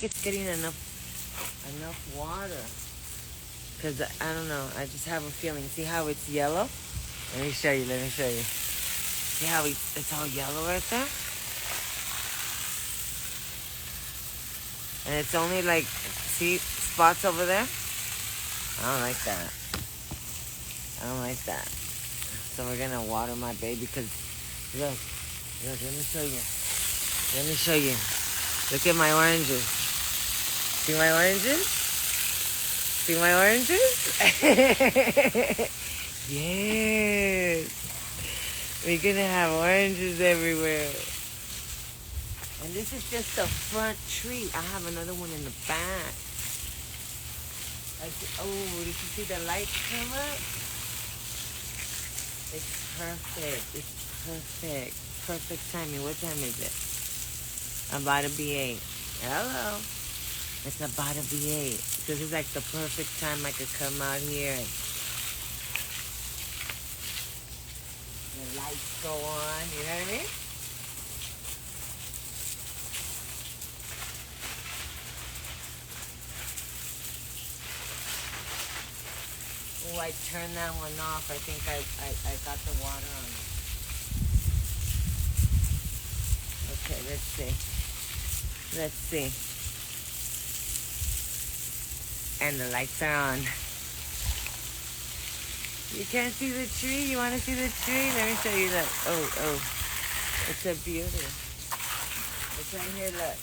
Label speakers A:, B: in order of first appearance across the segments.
A: like it's getting enough water. Because, I don't know, I just have a feeling. See how it's yellow? Let me show you. See how it's all yellow right there? And it's only like, see, spots over there? I don't like that. So we're gonna water my baby because, look, let me show you. Look at my oranges. See my oranges? Yes. We're gonna have oranges everywhere. And this is just the front tree. I have another one in the back. Oh, did you see the lights come up? It's perfect. Perfect timing. What time is it? About to be 8. Hello. It's about to be 8. This is like the perfect time I could come out here and the lights go on. You know what I mean? Oh, I turned that one off. I think I got the water on it. Okay, let's see. And the lights are on. You can't see the tree? You want to see the tree? Let me show you that. Oh. It's a beauty. It's right here, look.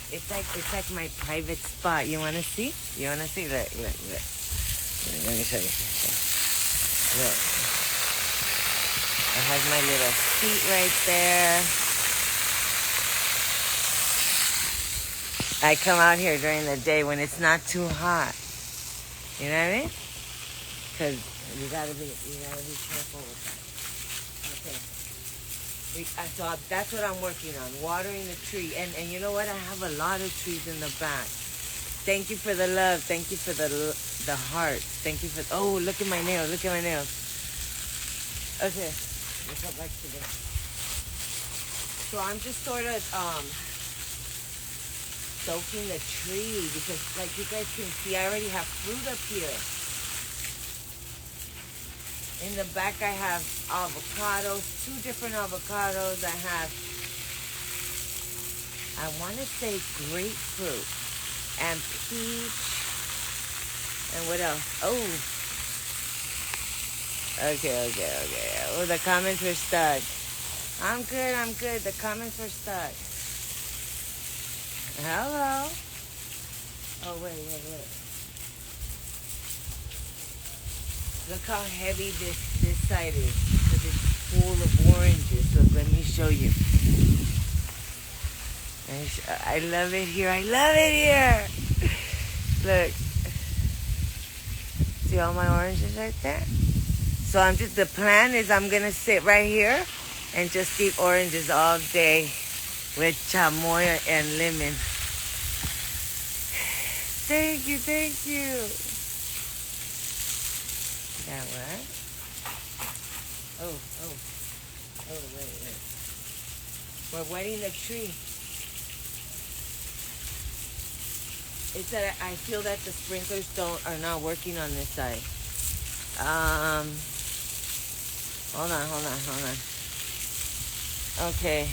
A: It's like my private spot. You want to see? Look. Let me show you. Look. I have my little seat right there. I come out here during the day when it's not too hot. You know what I mean? Because you gotta be careful with that. Okay. So that's what I'm working on, watering the tree. And you know what? I have a lot of trees in the back. Thank you for the love. Thank you for the hearts. Thank you for... Oh, look at my nails. Okay. Let's go back to this. So I'm just sort of soaking the tree because, like you guys can see, I already have fruit up here. In the back, I have avocados, 2 different avocados. I want to say grapefruit and peach. And what else? Oh. Okay. Oh, the comments were stuck. I'm good. The comments were stuck. Hello. Oh, wait. Look how heavy this side is. Because it's full of oranges. Look, let me show you. I love it here. Look. See all my oranges right there? So the plan is I'm going to sit right here and just eat oranges all day with chamoy and lemon. Thank you. That what? Oh, wait. We're wetting the tree. It's that I feel that the sprinklers are not working on this side. Hold on. Okay.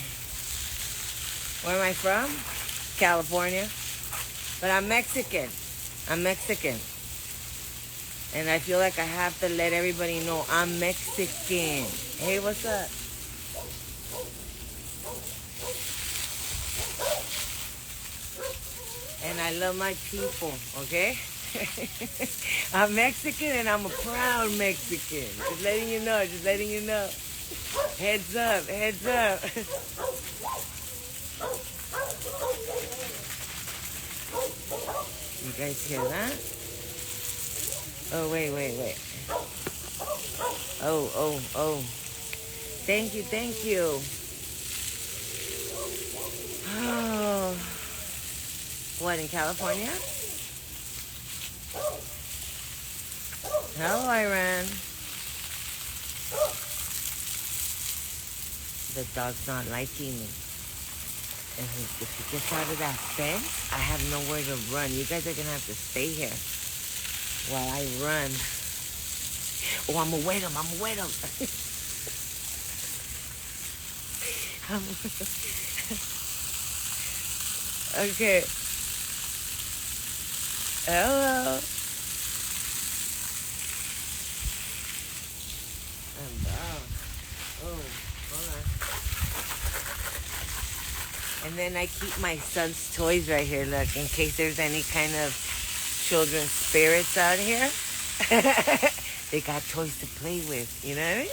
A: Where am I from? California. But I'm Mexican. And I feel like I have to let everybody know I'm Mexican. Hey, what's up? And I love my people, okay? I'm Mexican and I'm a proud Mexican. Just letting you know. Heads up. You guys hear that? Oh, wait. Oh. Thank you. Oh. What, in California? Hello, Iran. The dog's not liking me. And if he gets out of that fence, I have nowhere to run. You guys are gonna have to stay here while I run. Oh, I'm gonna wait him. I'm gonna wait him. Okay. Hello. I'm down. Oh, hold on. And then I keep my son's toys right here, look, in case there's any kind of children's spirits out here. They got toys to play with, you know what I mean?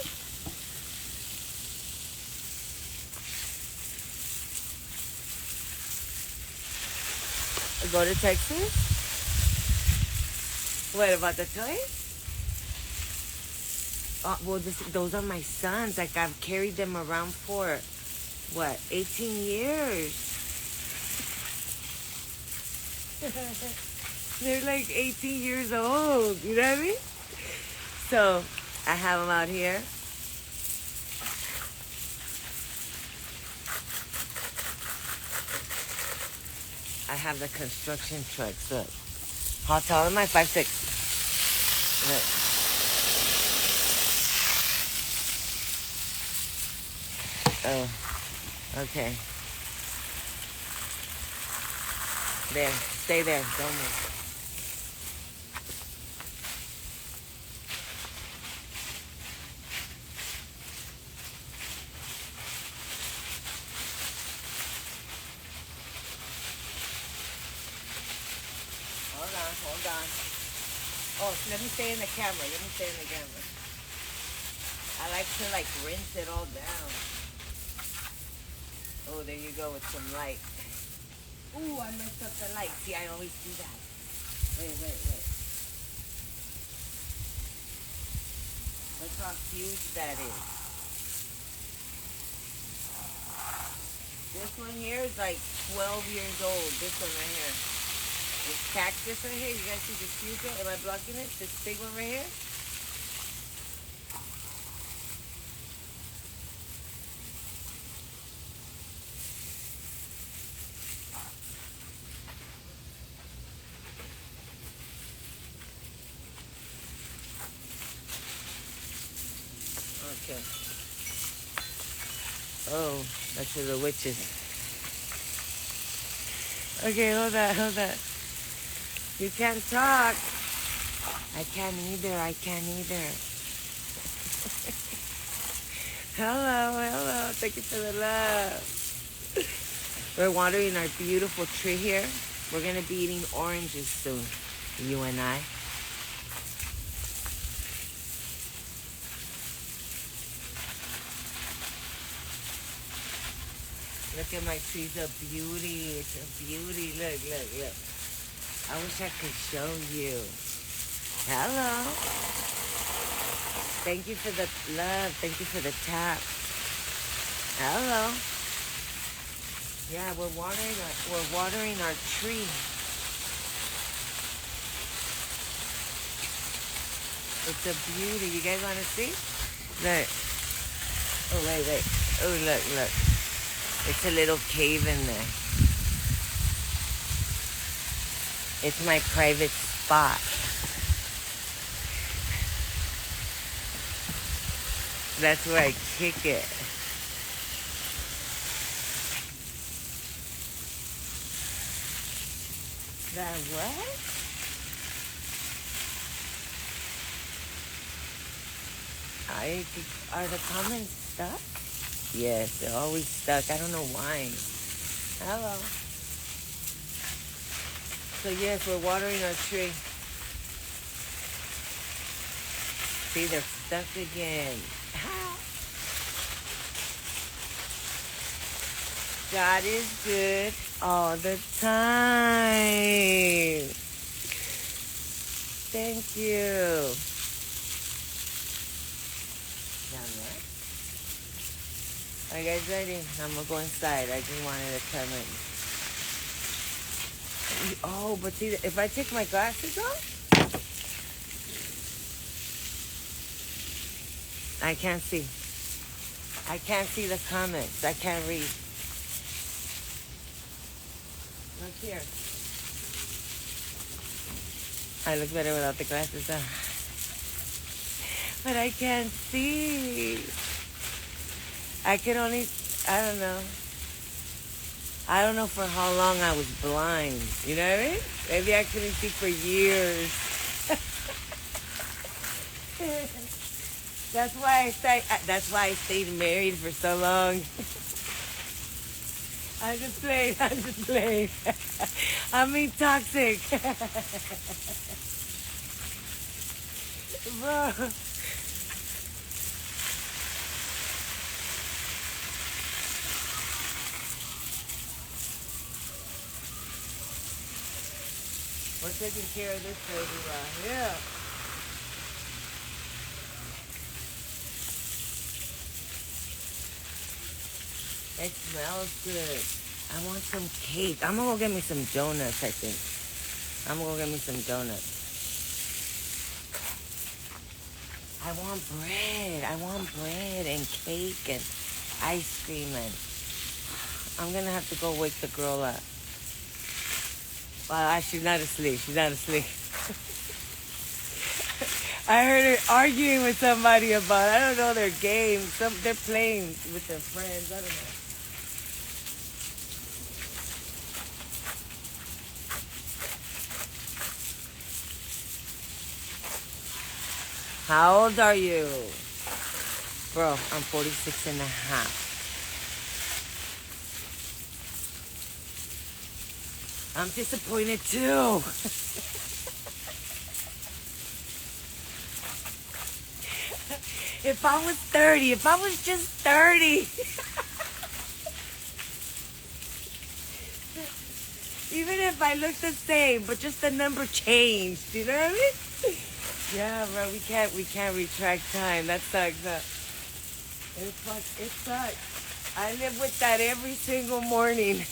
A: Go to Texas? What about the toys? Well, those are my sons. Like, I've carried them around for, what, 18 years? They're like 18 years old, you know what I mean? So, I have them out here. I have the construction trucks, look. How tall am I? 5'6". Look. Oh, okay. There, stay there, don't move. Hold on. Oh, let me stay in the camera. I like to rinse it all down. Oh, there you go with some light. Ooh, I messed up the light. See, I always do that. Wait. Look how huge that is. This one here is like 12 years old. This one right here. This cactus right here. You guys see this huge one? Am I blocking it? This big one right here? Okay. Oh, that's for the witches. Okay, hold on. You can't talk. I can't either. Hello. Thank you for the love. We're watering our beautiful tree here. We're going to be eating oranges soon, you and I. Look at my tree. It's a beauty. Look. I wish I could show you. Hello. Thank you for the love. Thank you for the tap. Hello. Yeah, we're watering our tree. It's a beauty. You guys want to see? Look. Oh, wait. Oh, look. It's a little cave in there. It's my private spot. That's where I kick it. That what? Are the comments stuck? Yes, they're always stuck. I don't know why. Hello. So yes, we're watering our tree. See, they're stuck again. God is good all the time. Thank you. Are you guys ready? I'm gonna go inside. I just wanted to come in. Oh, but see, if I take my glasses off, I can't see. I can't see the comments. I can't read. Look here. I look better without the glasses, huh? But I can't see. I can only, I don't know. I don't know for how long I was blind. You know what I mean? Maybe I couldn't see for years. That's why I stayed married for so long. I'm just playing. I'm being toxic. Bro. We're taking care of this baby right here. It smells good. I want some cake. I'm gonna go get me some donuts, I think. I'm gonna go get me some donuts. I want bread. I want bread and cake and ice cream, and I'm gonna have to go wake the girl up. Well, she's not asleep. She's not asleep. I heard her arguing with somebody about, I don't know, their game. They're playing with their friends. I don't know. How old are you? Bro, I'm 46 and a half. I'm disappointed too. If I was 30, if I was just 30. Even if I look the same, but just the number changed, you know what I mean? Yeah, bro, we can't retract time. That sucks, huh? It sucks. I live with that every single morning.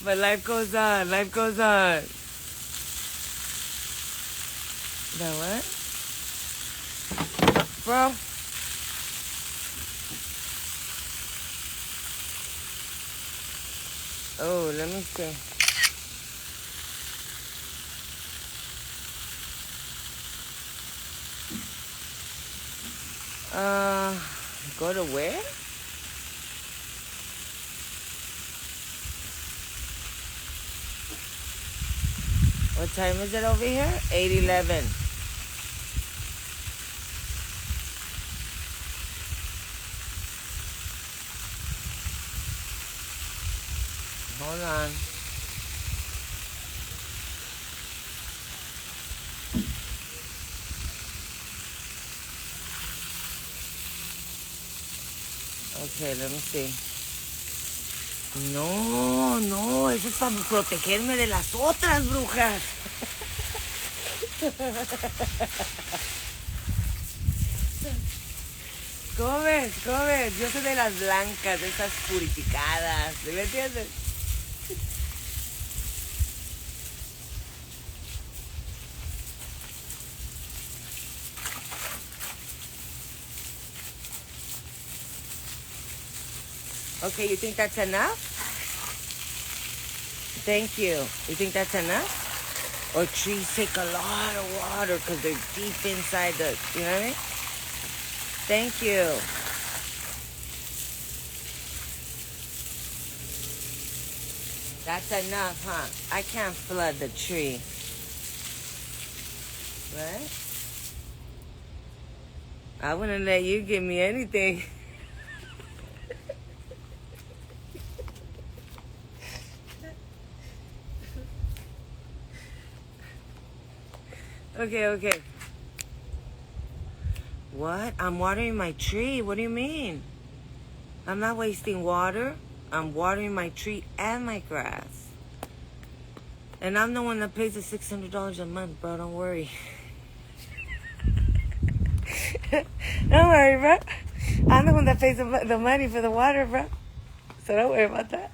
A: But life goes on. Life goes on. The what? Bro. Oh, let me see. Go to where? What time is it over here? 8:11. Hold on. Okay, let me see. No, eso es para protegerme de las otras brujas. ¿Cómo ves? Yo soy de las blancas, de esas purificadas. ¿Me entiendes? Okay, you think that's enough? Thank you. You think that's enough? Or trees take a lot of water because they're deep inside the, you know what I mean? Thank you. That's enough, huh? I can't flood the tree. Right? I wouldn't let you give me anything. Okay. What? I'm watering my tree. What do you mean? I'm not wasting water. I'm watering my tree and my grass. And I'm the one that pays the $600 a month, bro. Don't worry. Don't worry, bro. I'm the one that pays the money for the water, bro. So don't worry about that.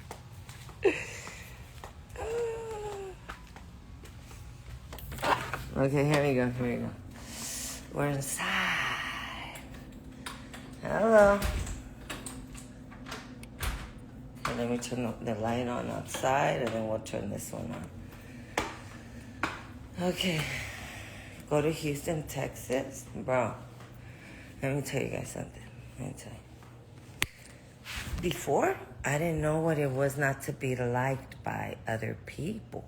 A: Okay, here we go. We're inside. Hello. Okay, let me turn the light on outside, and then we'll turn this one on. Okay. Go to Houston, Texas. Bro, let me tell you guys something. Let me tell you. Before, I didn't know what it was not to be liked by other people.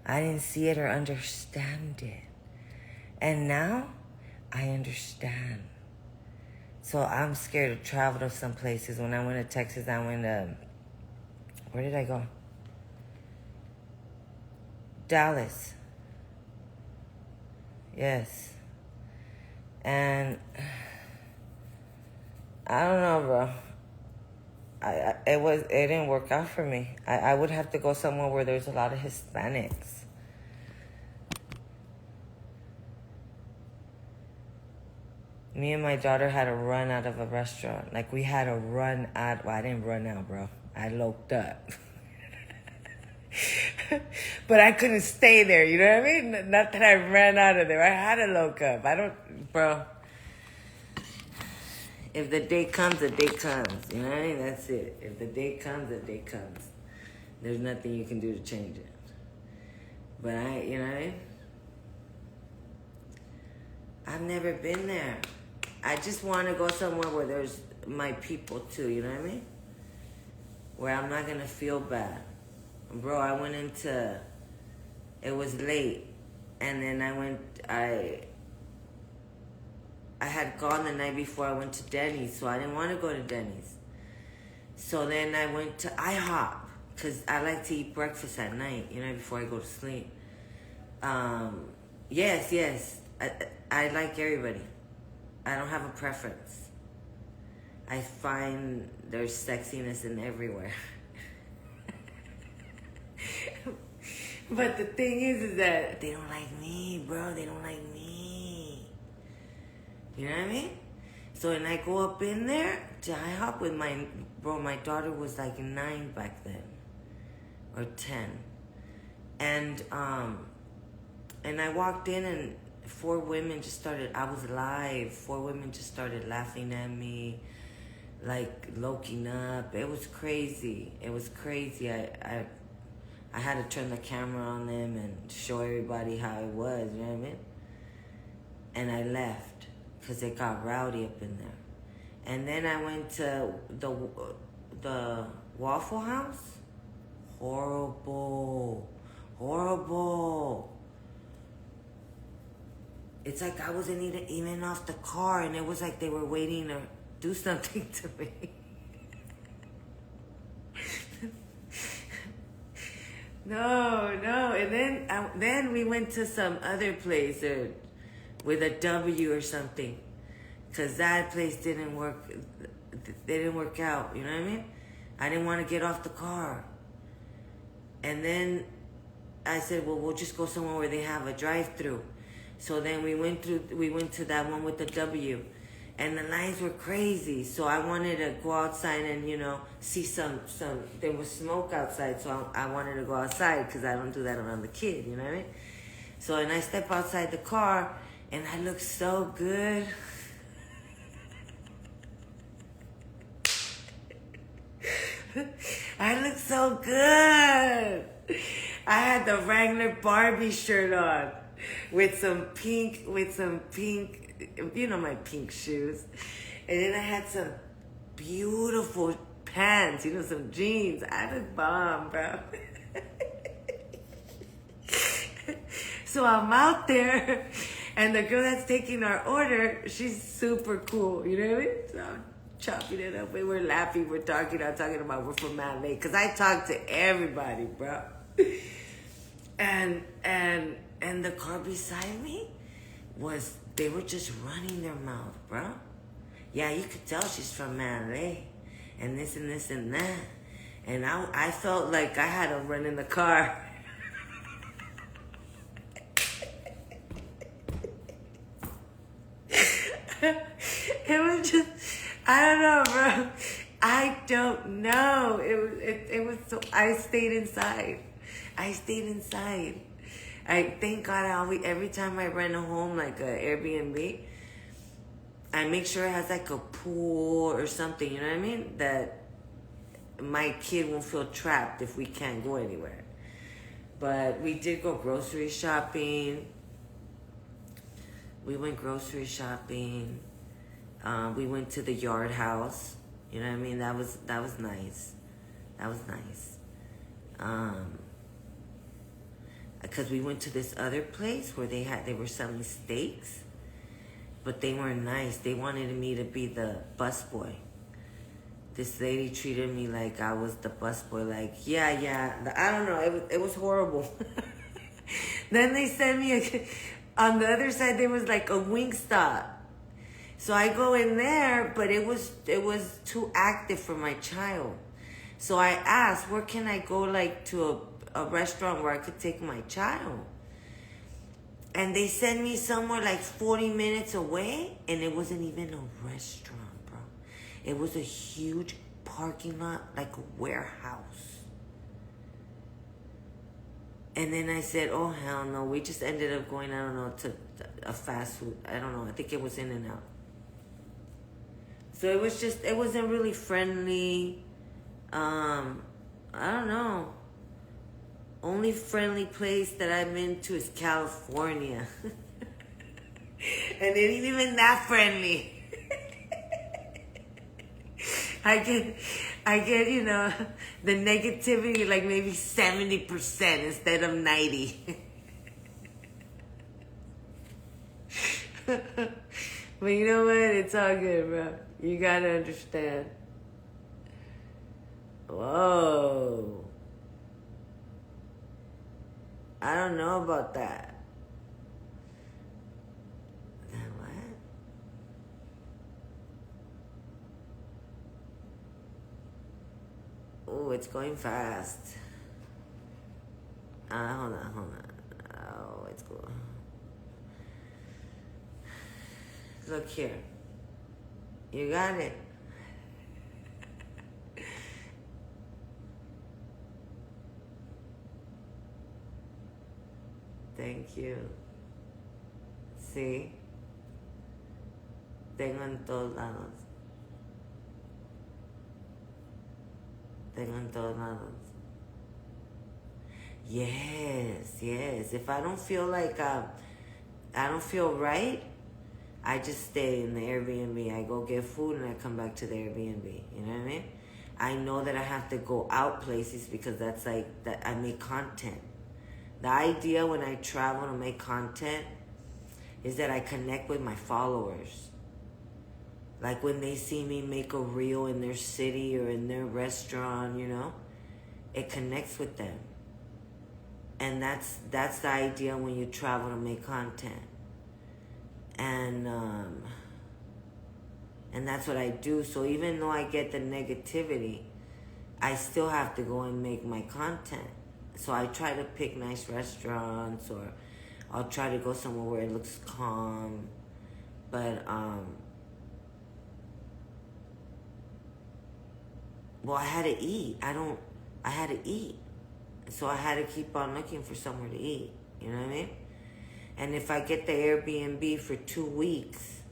A: I didn't see it or understand it. And now, I understand. So I'm scared to travel to some places. When I went to Texas, I went to... Where did I go? Dallas. Yes. And... I don't know, bro. It didn't work out for me. I would have to go somewhere where there's a lot of Hispanics. Me and my daughter had to run out of a restaurant. Like, we had to run out. Well, I didn't run out, bro. I loped up. But I couldn't stay there, you know what I mean? Not that I ran out of there. I had to lope up. Bro. If the day comes, the day comes. You know what I mean? That's it. If the day comes, the day comes. There's nothing you can do to change it. But you know what I mean? I've never been there. I just want to go somewhere where there's my people too, you know what I mean? Where I'm not going to feel bad. Bro, I went into... It was late. And then I had gone the night before. I went to Denny's, so I didn't want to go to Denny's. So then I went to IHOP, because I like to eat breakfast at night, you know, before I go to sleep. Yes. I like everybody. I don't have a preference. I find there's sexiness in everywhere. But the thing is that they don't like me, bro. They don't like me. You know what I mean? So when I go up in there to IHOP with my daughter was like 9 back then. Or 10. And I walked in and 4 women just started, I was live. 4 women just started laughing at me, like looking up. It was crazy. I had to turn the camera on them and show everybody how it was, you know what I mean? And I left because it got rowdy up in there. And then I went to the Waffle House. Horrible. It's like I wasn't even off the car, and it was like they were waiting to do something to me. No. And then we went to some other place with a W or something, because that place didn't work. They didn't work out, you know what I mean? I didn't want to get off the car. And then I said, well, we'll just go somewhere where they have a drive-through. So then we went to that one with the W, and the lines were crazy. So I wanted to go outside and, you know, see some, there was smoke outside. So I wanted to go outside because I don't do that around the kid, you know what I mean? So, and I step outside the car and I look so good. I look so good. I had the Wrangler Barbie shirt on with some pink, you know, my pink shoes. And then I had some beautiful pants, you know, some jeans. I look bomb, bro. So I'm out there, and the girl that's taking our order, she's super cool, you know what I mean? So I'm chopping it up, and we're laughing, we're talking, I'm talking about we're from LA, because I talk to everybody, bro. And the car beside me they were just running their mouth, bro. Yeah, you could tell she's from LA, and this and this and that. And I felt like I had to run in the car. It was just, I don't know, bro. I don't know. It was so, I stayed inside. I thank God every time I rent a home, like a Airbnb, and make sure it has like a pool or something, you know what I mean? That my kid won't feel trapped if we can't go anywhere. But we did go grocery shopping. We went grocery shopping. We went to the Yard House. You know what I mean? That was nice. That was nice. Because we went to this other place where they were selling steaks, but they weren't nice. They wanted me to be the busboy. This lady treated me like I was the busboy. Like, yeah. I don't know. It was horrible. Then they sent me on the other side. There was like a Wingstop. So I go in there, but it was too active for my child. So I asked, where can I go, like to a restaurant where I could take my child? And they sent me somewhere like 40 minutes away, and it wasn't even a restaurant, bro. It was a huge parking lot, like a warehouse. And then I said, oh, hell no. We just ended up going, I don't know, to a fast food. I don't know. I think it was In-N-Out. So it wasn't really friendly. I don't know. Only friendly place that I've been to is California. And it ain't even that friendly. I get, the negativity like maybe 70% instead of 90. But you know what? It's all good, bro. You gotta understand. Whoa. I don't know about that. What? Oh, it's going fast. Hold on. Oh, it's cool. Look here. You got it. Thank you. Sí. Tengo en todos lados. Tengo en todos lados. Yes. If I don't feel like I don't feel right, I just stay in the Airbnb. I go get food and I come back to the Airbnb. You know what I mean? I know that I have to go out places because that's like that I make content. The idea when I travel to make content is that I connect with my followers. Like when they see me make a reel in their city or in their restaurant, it connects with them. And that's the idea when you travel to make content. And that's what I do. So even though I get the negativity, I still have to go and make my content. So I try to pick nice restaurants, or I'll try to go somewhere where it looks calm. But, well, I had to eat. I had to eat. So I had to keep on looking for somewhere to eat. You know what I mean? And if I get the Airbnb for 2 weeks,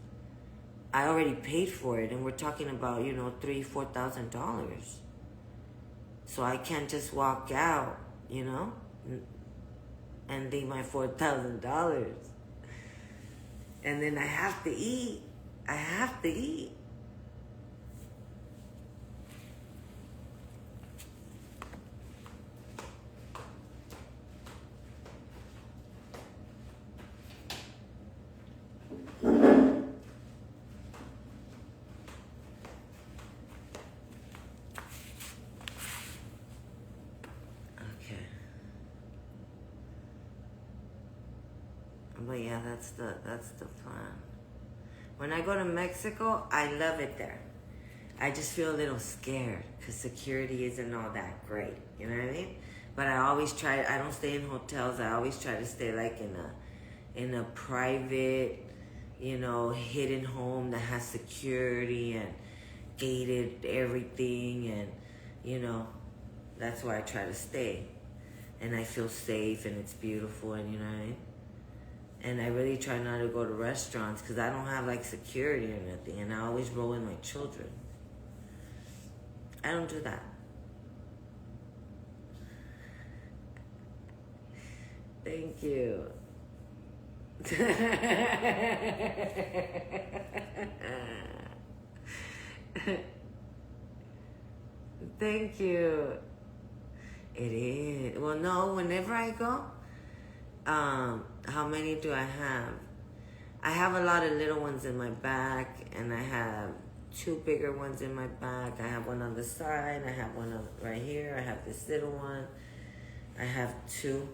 A: I already paid for it. And we're talking about, $3,000, $4,000. So I can't just walk out, and leave my $4,000. And then I have to eat. But yeah, that's the plan. When I go to Mexico, I love it there. I just feel a little scared because security isn't all that great. You know what I mean? But I always try. I don't stay in hotels. I always try to stay like in a private, hidden home that has security and gated everything, and that's where I try to stay. And I feel safe and it's beautiful, and you know what I mean? And I really try not to go to restaurants because I don't have like security or nothing. And I always roll with my children. I don't do that. Thank you. Thank you. It is. Well, no, whenever I go, how many do I have? I have a lot of little ones in my back, and I have 2 bigger ones in my back. I have one on the side. I have one right here. I have this little one. I have 2.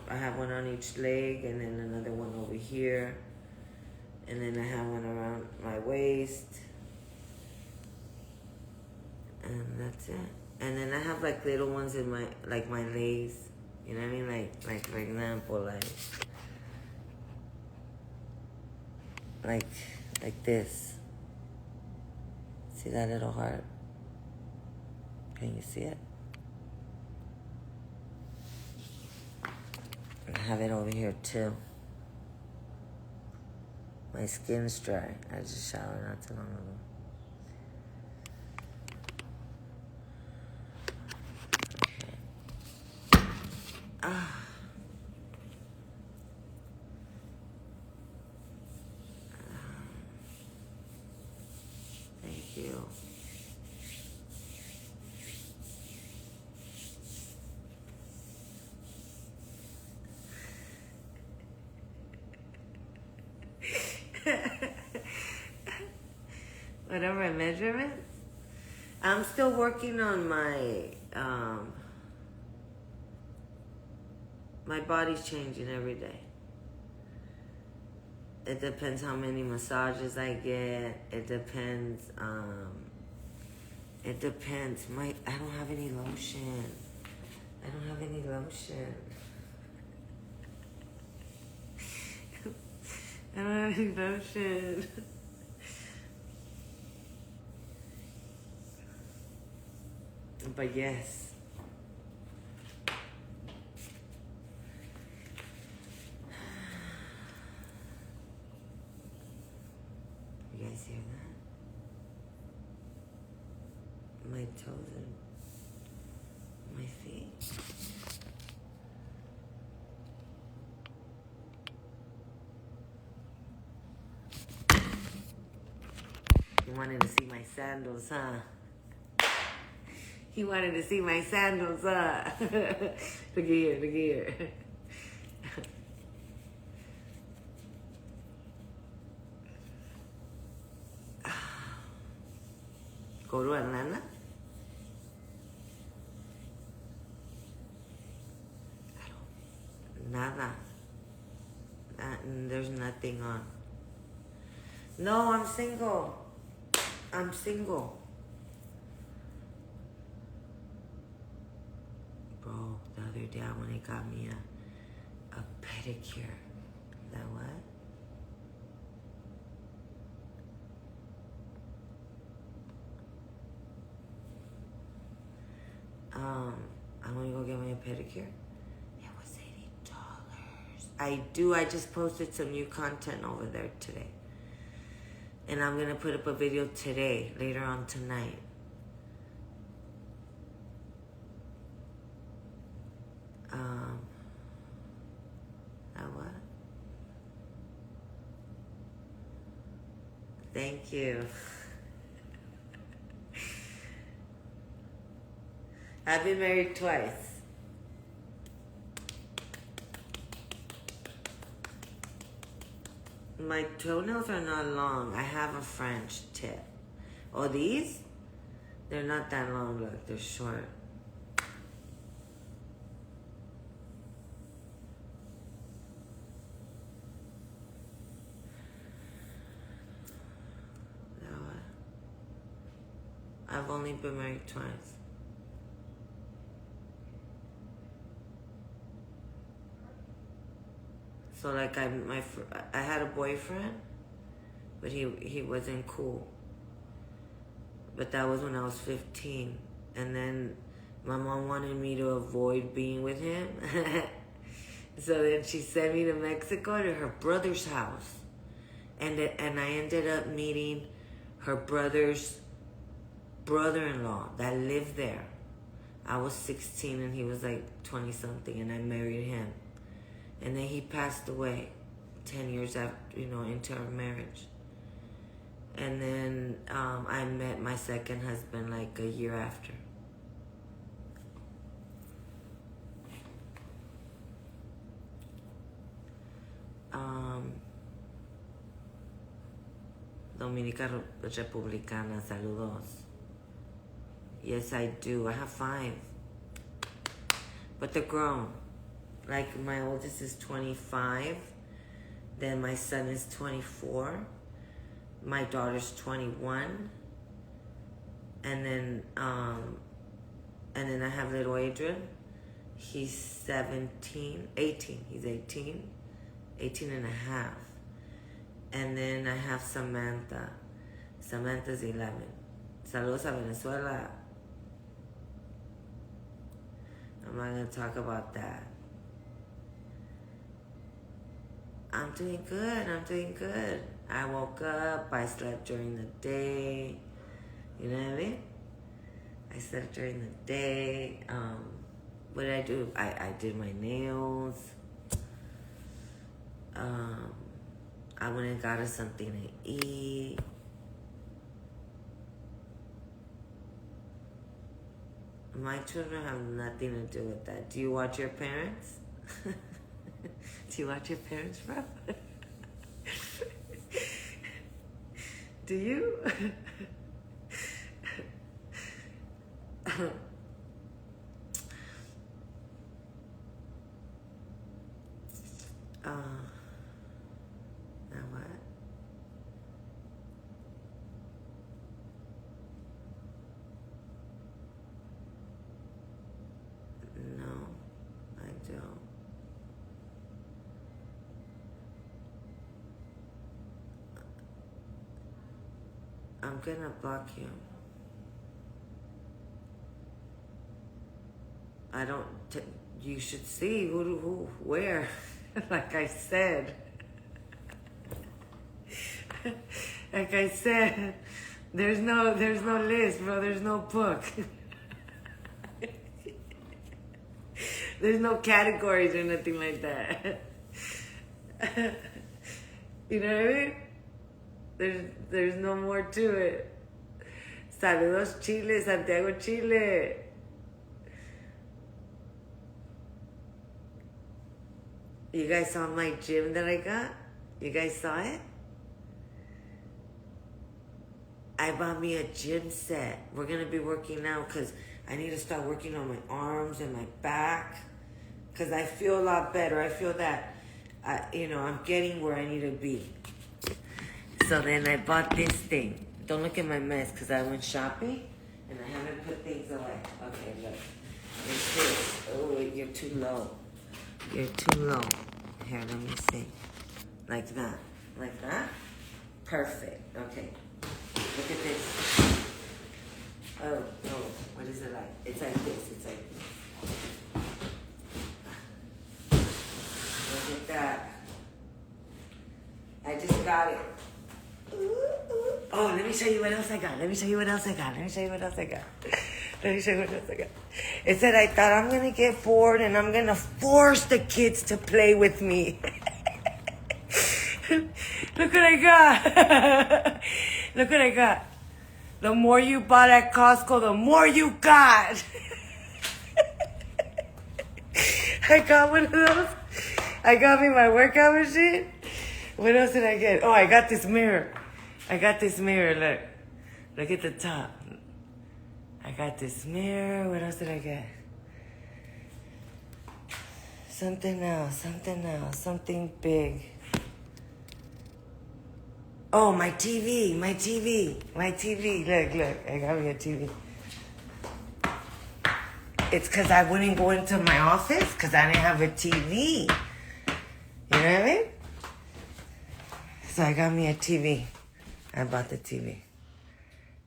A: I have one on each leg, and then another one over here. And then I have one around my waist. And that's it. And then I have like little ones in my, like my legs. You know what I mean? Like for example, like this. See that little heart? Can you see it? I have it over here too. My skin's dry. I just showered not too long ago. Thank you. What are my measurements? I'm still working on my my body's changing every day. It depends how many massages I get. It depends. It depends. I don't have any lotion. I don't have any lotion. I don't have any lotion. But yes. You guys hear that? My toes and my feet. You wanted to see my sandals, huh? He wanted to see my sandals, huh? Look here, look here. Go to Atlanta? Nada. There's nothing on. No, I'm single. I'm single. Bro, the other day I went and got me a pedicure. That what? I'm gonna go get me a pedicure. It was $80. I just posted some new content over there today. And I'm gonna put up a video today, later on tonight. What? Thank you. I've been married twice. My toenails are not long. I have a French tip. Oh, these? They're not that long. Look, they're short. I've only been married twice. So like I had a boyfriend, but he wasn't cool. But that was when I was 15, and then my mom wanted me to avoid being with him. So then she sent me to Mexico to her brother's house. And I ended up meeting her brother's brother-in-law that lived there. I was 16 and he was like 20-something, and I married him. And then he passed away 10 years after, into our marriage. And then I met my second husband like a year after. Dominica Republicana, saludos. Yes, I do. I have 5. But they're grown. Like, my oldest is 25. Then my son is 24. My daughter's 21. And then I have little Adrian. He's 18. He's 18 and a half. And then I have Samantha. Samantha's 11. Saludos a Venezuela. I'm not going to talk about that. I'm doing good. I woke up. I slept during the day. You know what I mean? I slept during the day. What did I do? I did my nails. I went and got us something to eat. My children have nothing to do with that. Do you watch your parents? Do you watch your parents, bro? Do you? Now what? No, I don't. I'm gonna block you. I don't. You should see who, where. Like I said. Like I said, there's no list, bro. There's no book. There's no categories or nothing like that. You know what I mean? There's no more to it. Saludos Chile, Santiago, Chile. You guys saw my gym that I got? You guys saw it? I bought me a gym set. We're going to be working out because I need to start working on my arms and my back because I feel a lot better. I feel that, I'm getting where I need to be. So then I bought this thing. Don't look at my mess because I went shopping and I haven't put things away. Okay, look. It's this. Oh, you're too low. You're too low. Here, let me see. Like that. Like that? Perfect. Okay. Look at this. Oh, what is it like? It's like this. It's like this. Look at that. I just got it. Oh, let me show you what else I got. It said I thought I'm going to get bored and I'm going to force the kids to play with me. Look what I got. Look what I got. The more you bought at Costco, the more you got. I got one of those. I got me my workout machine. What else did I get? Oh, I got this mirror. Look. Look at the top. I got this mirror. What else did I get? Something else. Something big. Oh, my TV. Look. I got me a TV. It's because I wouldn't go into my office because I didn't have a TV. You know what I mean? So I got me a TV. I bought the TV.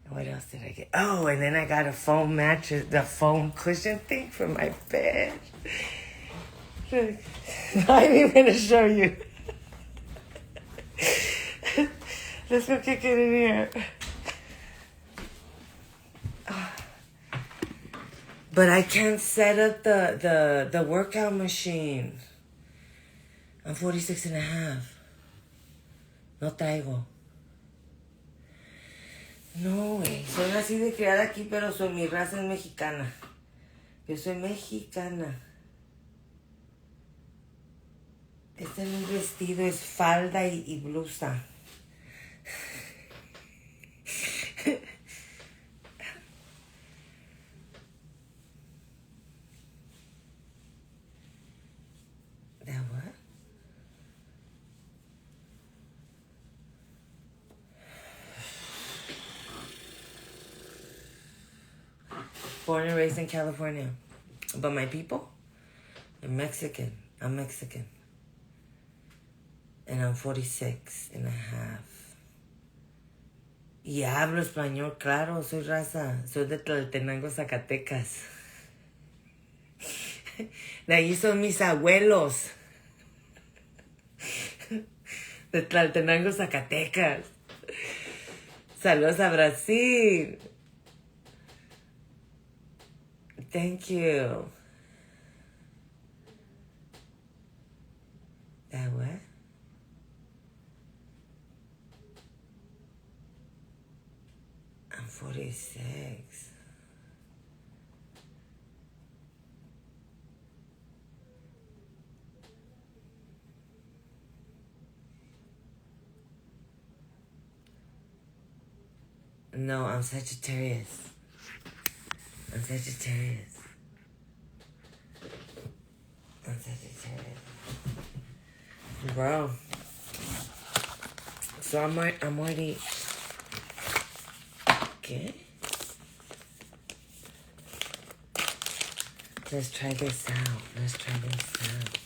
A: What else did I get? Oh, and then I got a foam mattress, the foam cushion thing for my bed. I'm even going to show you. Let's go kick it in here. But I can't set up the workout machine. I'm 46 and a half. No traigo. No, güey. Soy así de criada aquí, pero mi raza es mexicana. Yo soy mexicana. Este no es vestido, es falda y blusa. That what? Born and raised in California. But my people? They're Mexican. I'm Mexican. And I'm 46 and a half. Y hablo español, claro, soy raza. Soy de Tlaltenango, Zacatecas. De ahí son mis abuelos. De Tlaltenango, Zacatecas. Saludos a Brasil. Thank you. That what? I'm 46. No, I'm Sagittarius. I'm Sagittarius. I'm Sagittarius. Bro. So I'm already... Okay. Let's try this out. Let's try this out.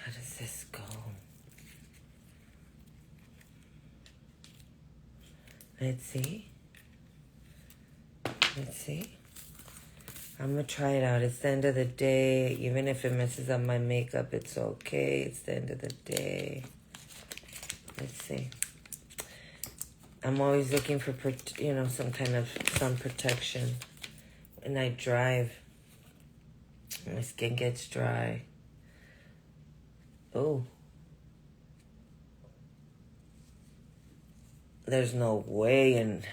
A: How does this go? Let's see. Let's see. I'm gonna try it out. It's the end of the day. Even if it messes up my makeup, it's okay. It's the end of the day. Let's see. I'm always looking for, some kind of sun protection. And I drive. My skin gets dry. Oh. There's no way in...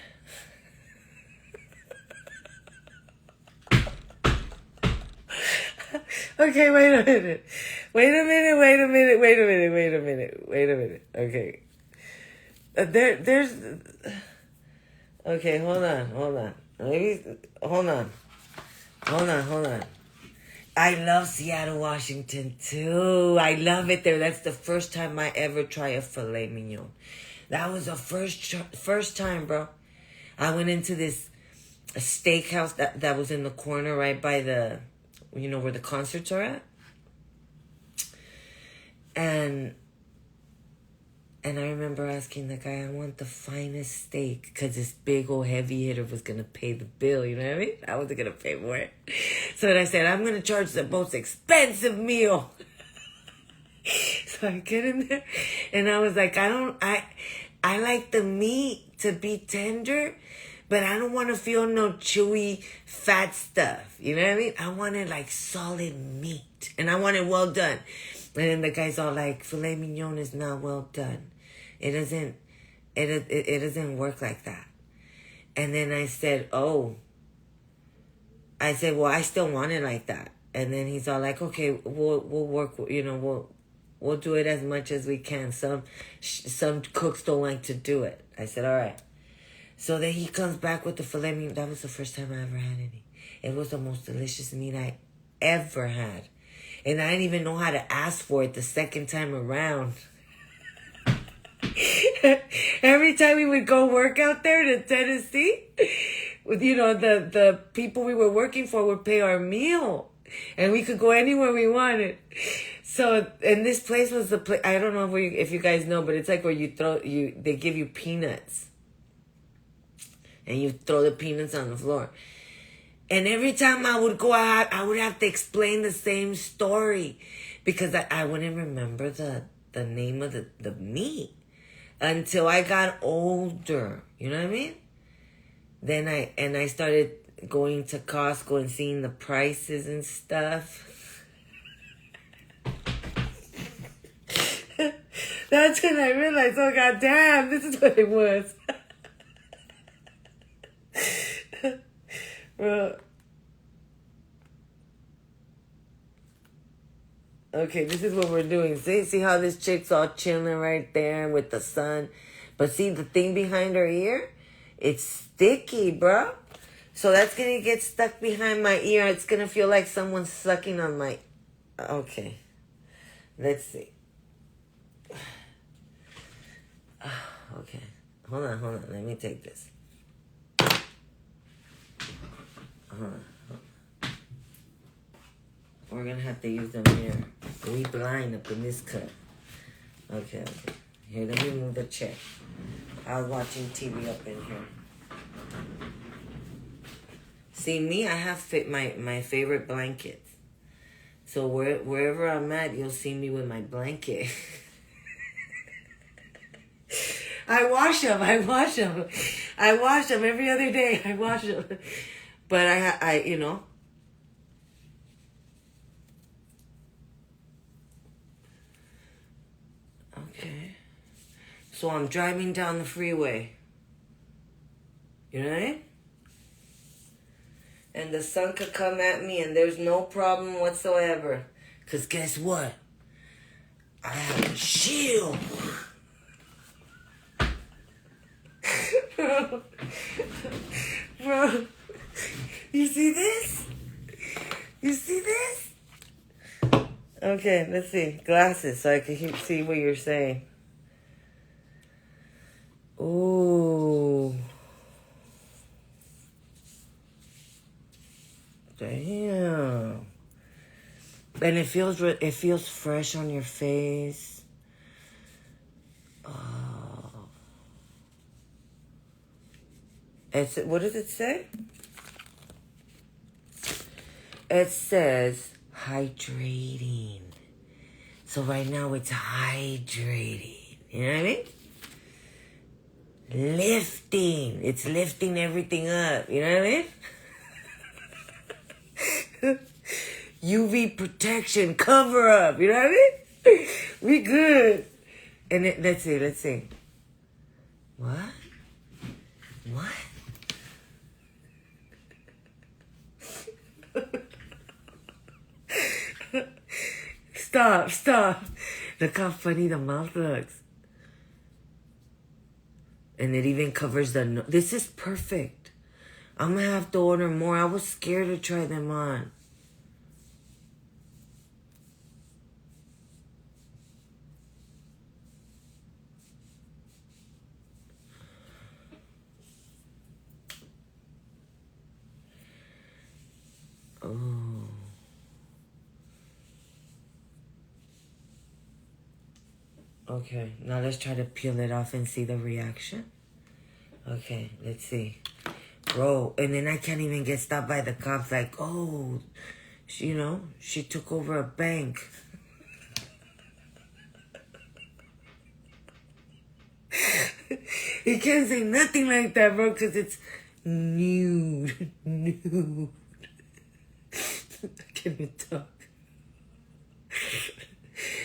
A: Okay, wait a minute. Okay. There's... Okay, hold on. Maybe... Hold on. I love Seattle, Washington, too. I love it there. That's the first time I ever tried a filet mignon. That was the first time, bro. I went into this steakhouse that was in the corner right by the... where the concerts are at. And I remember asking the guy, I want the finest steak. Because this big old heavy hitter was going to pay the bill, you know what I mean? I wasn't going to pay for it. So I said, I'm going to charge the most expensive meal. So I get in there. And I was like, I like the meat to be tender. But I don't want to feel no chewy, fat stuff. You know what I mean? I wanted like solid meat. And I want it well done. And then the guy's all like, filet mignon is not well done. It doesn't work like that. And then I said, well, I still want it like that. And then he's all like, okay, we'll work, we'll do it as much as we can. Some cooks don't like to do it. I said, all right. So then he comes back with the filet mignon. That was the first time I ever had any. It was the most delicious meat I ever had. And I didn't even know how to ask for it the second time around. Every time we would go work out there to Tennessee, with the people we were working for would pay our meal. And we could go anywhere we wanted. So, and this place was the place, I don't know if you guys know, but it's like where they give you peanuts. And you throw the peanuts on the floor. And every time I would go out, I would have to explain the same story because I wouldn't remember the name of the meat until I got older. You know what I mean? Then I started going to Costco and seeing the prices and stuff. That's when I realized, oh god damn, this is what it was. Bro. Okay, this is what we're doing. See how this chick's all chilling right there with the sun? But see the thing behind her ear? It's sticky, bro. So that's going to get stuck behind my ear. It's going to feel like someone's sucking on my... Okay. Let's see. Okay. Hold on. Let me take this. We're going to have to use the mirror. We blind up in this cut. Okay. Here, let me move the chair. I was watching TV up in here. See, me, I have my favorite blankets. So wherever I'm at, you'll see me with my blanket. I wash them every other day. I wash them. But I you know. Okay. So I'm driving down the freeway. You know what I mean? And the sun could come at me and there's no problem whatsoever. Because guess what? I have a shield. Bro, you see this? You see this? Okay, let's see. Glasses so I can see what you're saying. Ooh. Damn. And it feels fresh on your face. Oh. What does it say? It says hydrating. So right now it's hydrating. You know what I mean? Lifting. It's lifting everything up. You know what I mean? UV protection, cover up. You know what I mean? We good. And let's see. What? Stop. Look how funny the mouth looks. And it even covers the nose. This is perfect. I'm going to have to order more. I was scared to try them on. Oh. Okay, now let's try to peel it off and see the reaction. Okay, let's see. Bro, and then I can't even get stopped by the cops like, oh, she took over a bank. You can't say nothing like that, bro, because it's nude. I can't even talk.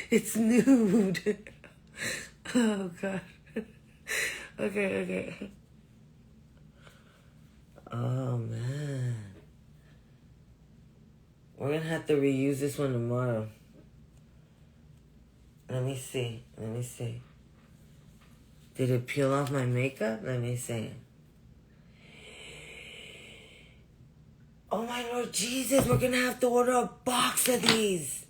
A: It's nude. Oh, God. Okay. Oh, man. We're going to have to reuse this one tomorrow. Let me see. Did it peel off my makeup? Let me see. Oh, my Lord Jesus. We're going to have to order a box of these.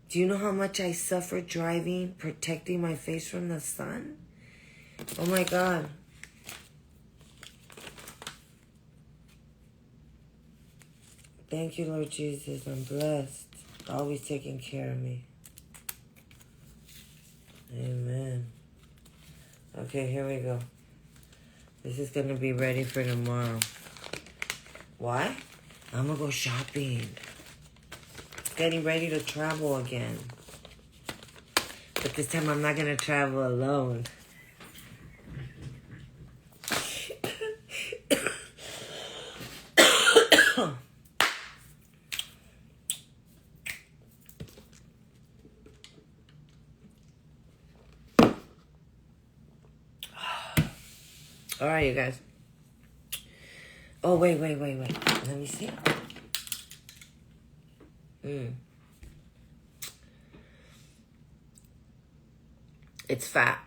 A: Do you know how much I suffer driving, protecting my face from the sun? Oh my God. Thank you, Lord Jesus. I'm blessed. Always taking care of me. Amen. Okay, here we go. This is going to be ready for tomorrow. Why? I'm gonna go shopping. Getting ready to travel again. But this time I'm not gonna travel alone. All right, you guys. Oh, wait. Let me see. It's fat.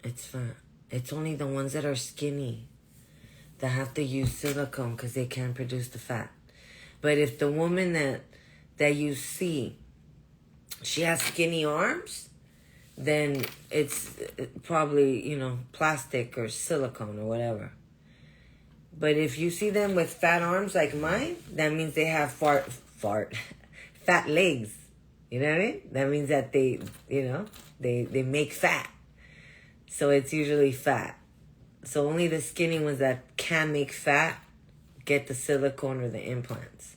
A: It's fat. It's only the ones that are skinny that have to use silicone because they can't produce the fat. But if the woman that you see, she has skinny arms, then it's probably, plastic or silicone or whatever. But if you see them with fat arms like mine, that means they have fat legs. You know what I mean? That means that they make fat. So it's usually fat. So only the skinny ones that can make fat get the silicone or the implants.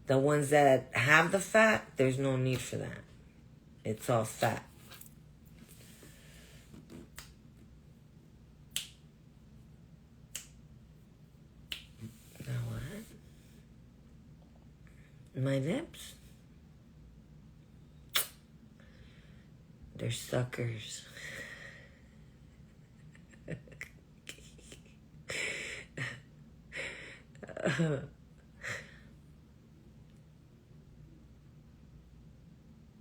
A: The ones that have the fat, there's no need for that. It's all fat. Now what? My lips? They're suckers.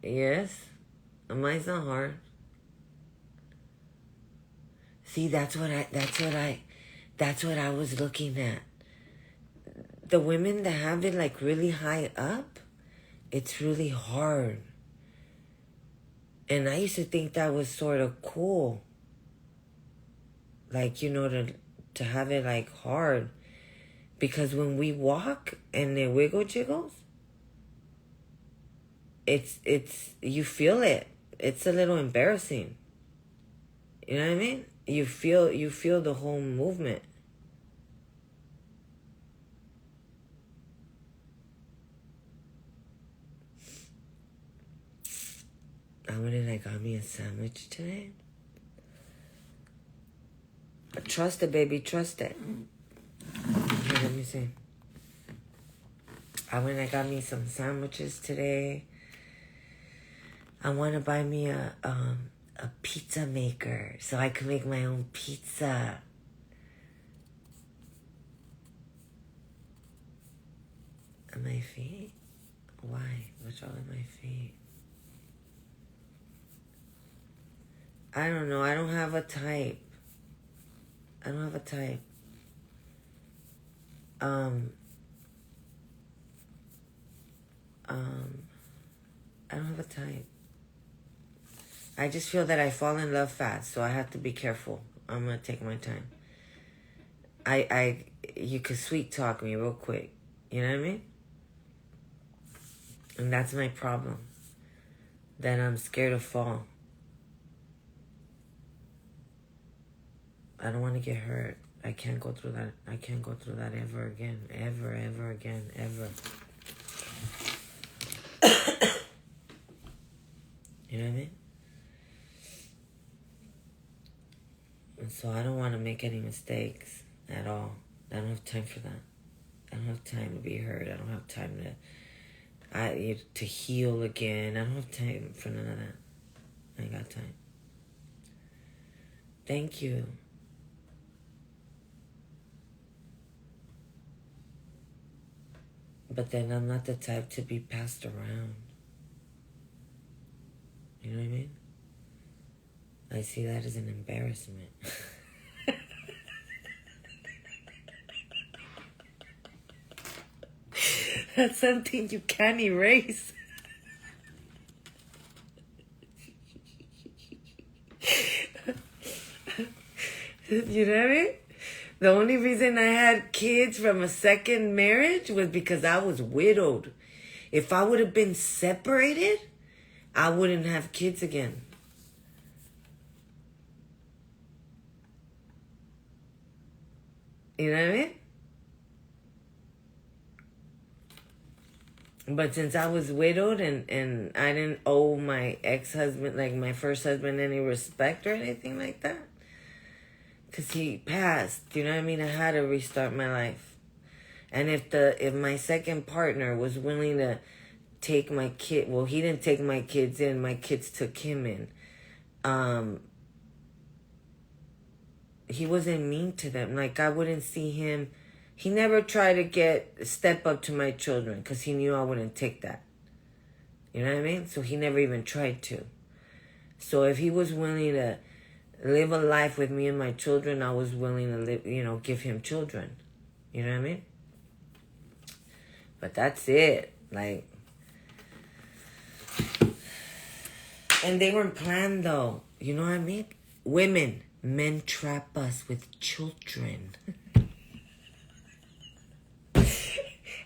A: Yes, mine's not hard. See, that's what I was looking at. The women that have it like really high up, it's really hard. And I used to think that was sort of cool. Like, to have it like hard. Because when we walk and it wiggle jiggles, it's you feel it. It's a little embarrassing. You know what I mean? You feel the whole movement. I went and I got me a sandwich today. Trust it, baby. Trust it. Here, let me see. I went and I got me some sandwiches today. I want to buy me a pizza maker so I can make my own pizza. On my feet? Why? What's wrong with my feet? I don't know. I don't have a type. I don't have a type. I don't have a type. I just feel that I fall in love fast, so I have to be careful. I'm gonna take my time. You could sweet talk me real quick. You know what I mean? And that's my problem. That I'm scared to fall. I don't want to get hurt. I can't go through that. I can't go through that ever again. Ever again. You know what I mean? And so I don't want to make any mistakes at all. I don't have time for that. I don't have time to be hurt. I don't have time to heal again. I don't have time for none of that. I ain't got time. Thank you. But then I'm not the type to be passed around. You know what I mean? I see that as an embarrassment. That's something you can't erase. You know what I mean? The only reason I had kids from a second marriage was because I was widowed. If I would have been separated, I wouldn't have kids again. You know what I mean? But since I was widowed and I didn't owe my ex-husband, like my first husband, any respect or anything like that, because he passed, you know what I mean? I had to restart my life. And if my second partner was willing to take my kid, well, he didn't take my kids in, my kids took him in. He wasn't mean to them. Like, I wouldn't see him. He never tried to step up to my children because he knew I wouldn't take that. You know what I mean? So he never even tried to. So if he was willing to live a life with me and my children, I was willing to live, give him children. You know what I mean? But that's it. Like, and they weren't planned though. You know what I mean? Women, men trap us with children.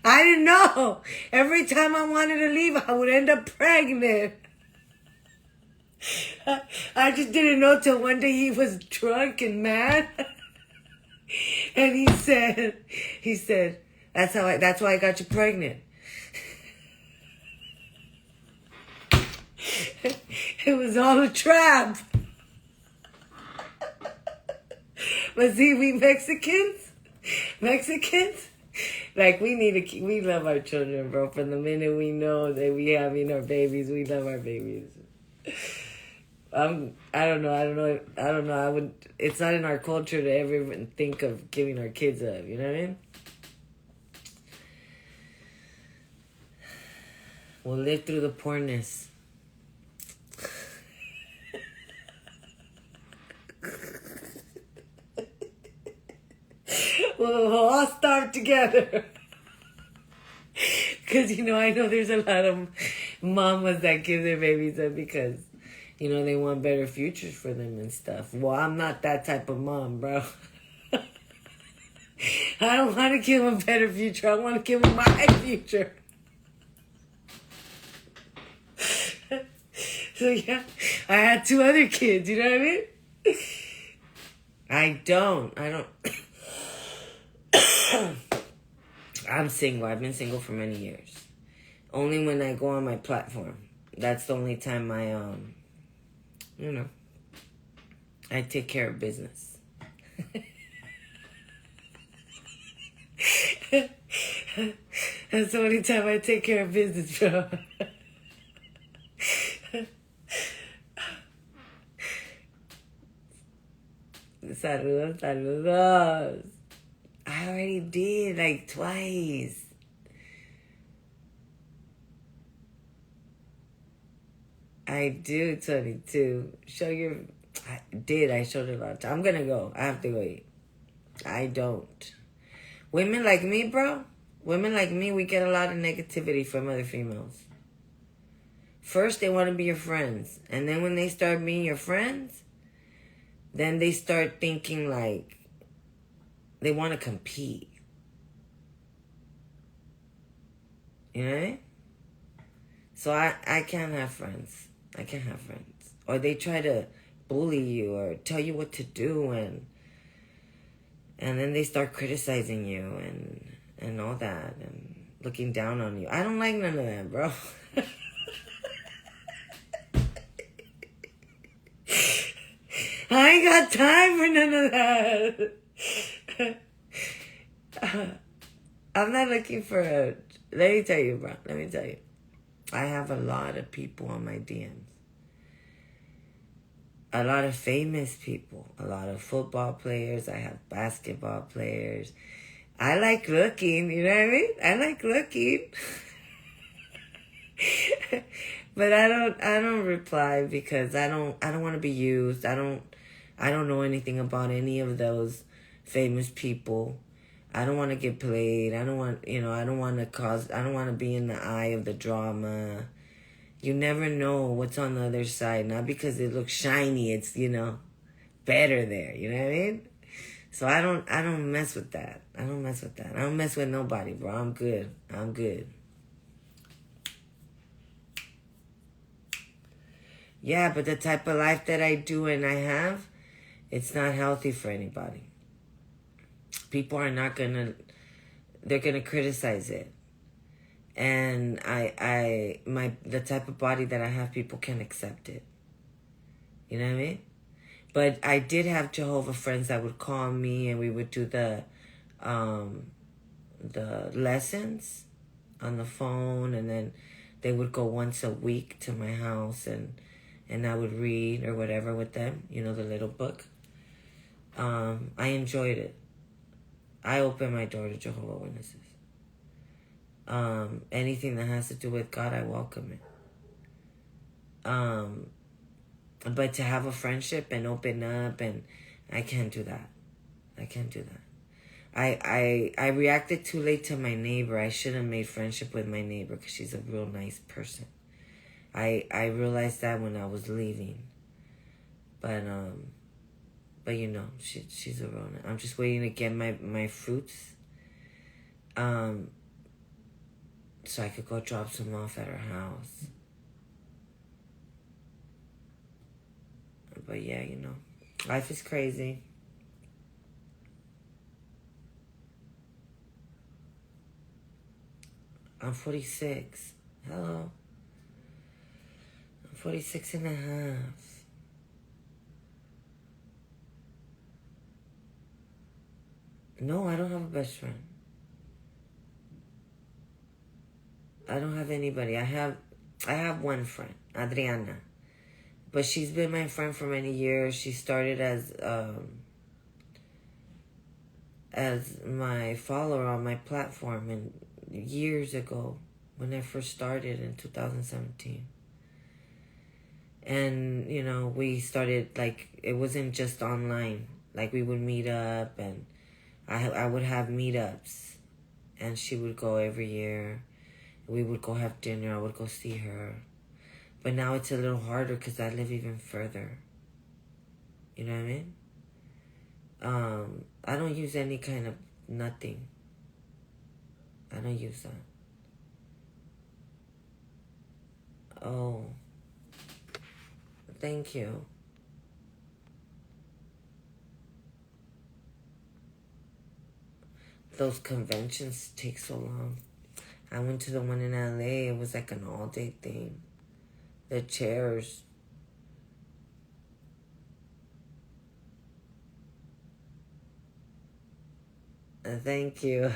A: I didn't know. Every time I wanted to leave, I would end up pregnant. I just didn't know till one day he was drunk and mad. And he said, that's why I got you pregnant. It was all a trap. But see, we Mexicans, like, we love our children, bro. From the minute we know that we having our babies, we love our babies. I don't know. It's not in our culture to ever even think of giving our kids up. You know what I mean? We'll live through the poorness. We'll all starve together. Because, I know there's a lot of mamas that give their babies up because, they want better futures for them and stuff. Well, I'm not that type of mom, bro. I don't want to give them a better future. I want to give them my future. So, yeah, I had 2 other kids, you know what I mean? I don't. I'm single. I've been single for many years. Only when I go on my platform. That's the only time I take care of business. That's the only time I take care of business, bro. Saludos. I already did, like, twice. I do, 22. I showed it a lot of time. I'm gonna go. I have to go eat. I don't. Women like me, bro. Women like me, we get a lot of negativity from other females. First, they want to be your friends. And then when they start being your friends, then they start thinking like they want to compete. You know what I mean? So I can't have friends. I can't have friends. Or they try to bully you or tell you what to do and then they start criticizing you and all that and looking down on you. I don't like none of that, bro. I ain't got time for none of that. I'm not looking for let me tell you, bro. Let me tell you. I have a lot of people on my DMs. A lot of famous people. A lot of football players. I have basketball players. I like looking, you know what I mean? I like looking. But I don't reply because I don't want to be used. I don't know anything about any of those famous people. I don't want to get played. I don't want to be in the eye of the drama. You never know what's on the other side. Not because it looks shiny, it's, better there. You know what I mean? So I don't mess with that. I don't mess with nobody, bro. I'm good. Yeah, but the type of life that I do and I have, it's not healthy for anybody. People are not they're gonna criticize it. And the type of body that I have, people can't accept it. You know what I mean? But I did have Jehovah friends that would call me, and we would do the lessons on the phone, and then they would go once a week to my house, and I would read or whatever with them, the little book. I enjoyed it. I opened my door to Jehovah Witnesses. Anything that has to do with God, I welcome it. But to have a friendship and open up, and I can't do that. I reacted too late to my neighbor. I should have made friendship with my neighbor because she's a real nice person. I realized that when I was leaving. But she's a real nice. I'm just waiting to get my fruits. So I could go drop some off at her house. But yeah, life is crazy. I'm 46. Hello. I'm 46 and a half. No, I don't have a best friend. I don't have anybody. I have one friend, Adriana. But she's been my friend for many years. She started as my follower on my platform and years ago when I first started in 2017. And, we started, it wasn't just online. We would meet up, and I would have meetups, and she would go every year. We would go have dinner. I would go see her. But now it's a little harder because I live even further. You know what I mean? I don't use any kind of nothing. I don't use that. Oh. Thank you. Those conventions take so long. I went to the one in LA. It was like an all-day thing. The chairs. Thank you.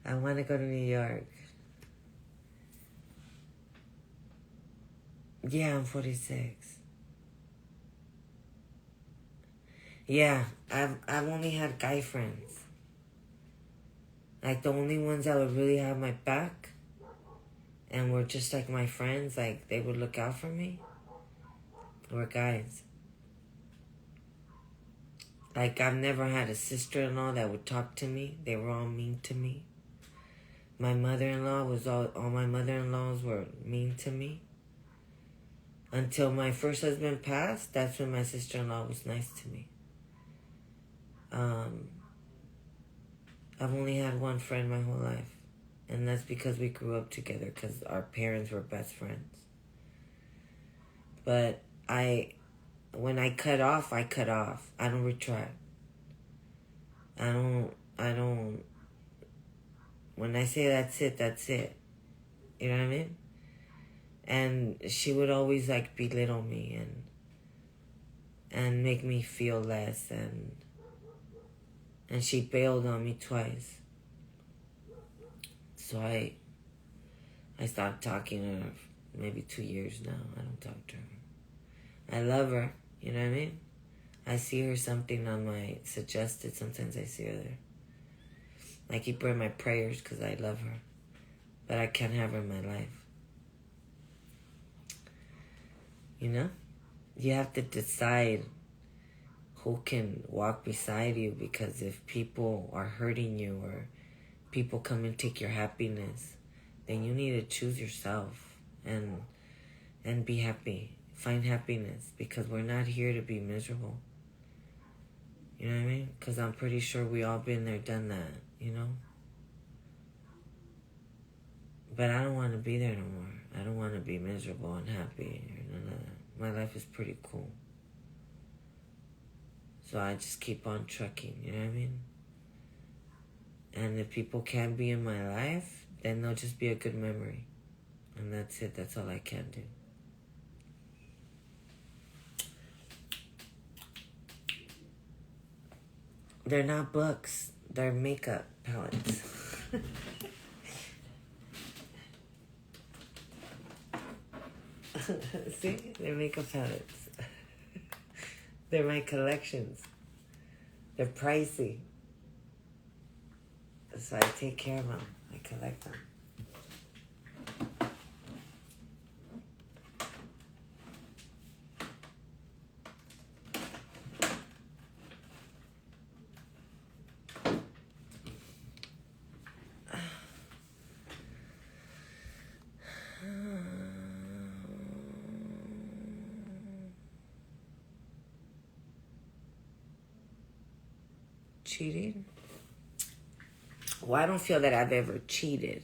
A: I want to go to New York. Yeah, I'm 46. Yeah, I've only had guy friends. The only ones that would really have my back and were just like my friends, they would look out for me, were guys. I've never had a sister-in-law that would talk to me. They were all mean to me. My mother-in-law all my mother-in-laws were mean to me. Until my first husband passed, that's when my sister-in-law was nice to me. I've only had one friend my whole life. And that's because we grew up together, because our parents were best friends. But when I cut off, I cut off. I don't retract. I don't, when I say that's it, that's it. You know what I mean? And she would always belittle me and make me feel less, and she bailed on me twice. So I stopped talking to her for maybe 2 years now. I don't talk to her. I love her, you know what I mean? I see her something on my suggested. Sometimes I see her there. I keep her in my prayers because I love her. But I can't have her in my life. You have to decide who can walk beside you, because if people are hurting you or people come and take your happiness, then you need to choose yourself and be happy. Find happiness, because we're not here to be miserable. You know what I mean? Because I'm pretty sure we all been there, done that, But I don't want to be there no more. I don't want to be miserable and happy or none of that. My life is pretty cool. So I just keep on trucking, you know what I mean? And if people can't be in my life, then they'll just be a good memory. And that's it. That's all I can do. They're not books. They're makeup palettes. See? They're makeup palettes. They're my collections. They're pricey. So I take care of them. I collect them. Cheating? Well, I don't feel that I've ever cheated.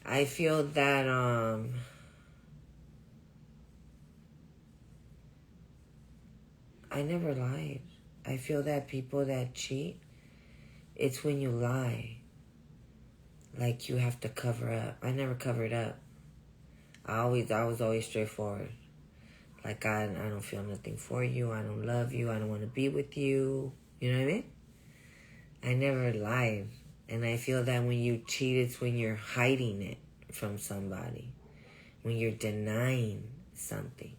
A: I feel that I never lied. I feel that people that cheat, it's when you lie. Like you have to cover up. I never covered up. I was always straightforward. Like I don't feel nothing for you. I don't love you. I don't want to be with you. You know what I mean? I never lied. And I feel that when you cheat, it's when you're hiding it from somebody. When you're denying something.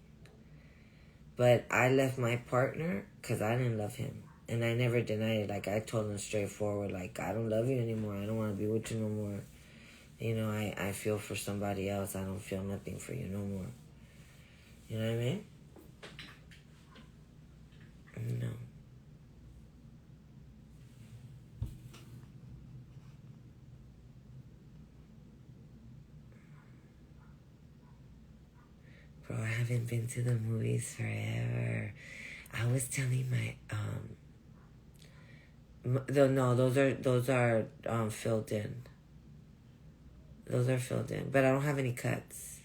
A: But I left my partner because I didn't love him. And I never denied it. Like, I told him straightforward, like, I don't love you anymore. I don't want to be with you no more. You know, I feel for somebody else. I don't feel nothing for you no more. You know what I mean? No. Bro, I haven't been to the movies forever. I was telling my those are filled in. Those are filled in, but I don't have any cuts.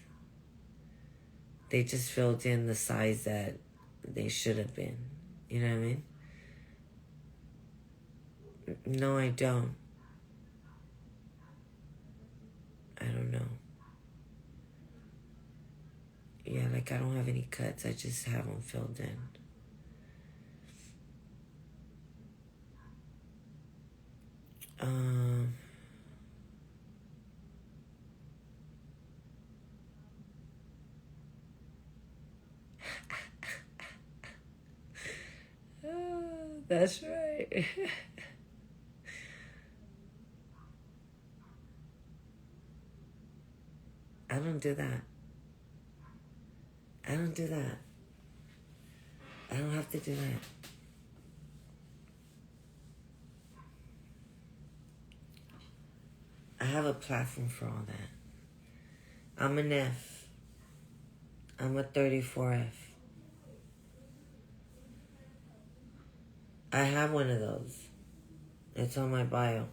A: They just filled in the size that they should have been. You know what I mean? No, I don't. I don't know. Yeah, like I don't have any cuts. I just have them filled in. That's right. I don't do that. I don't do that. I don't have to do that. I have a platform for all that. I'm an F. I'm a 34F. I have one of those. It's on my bio.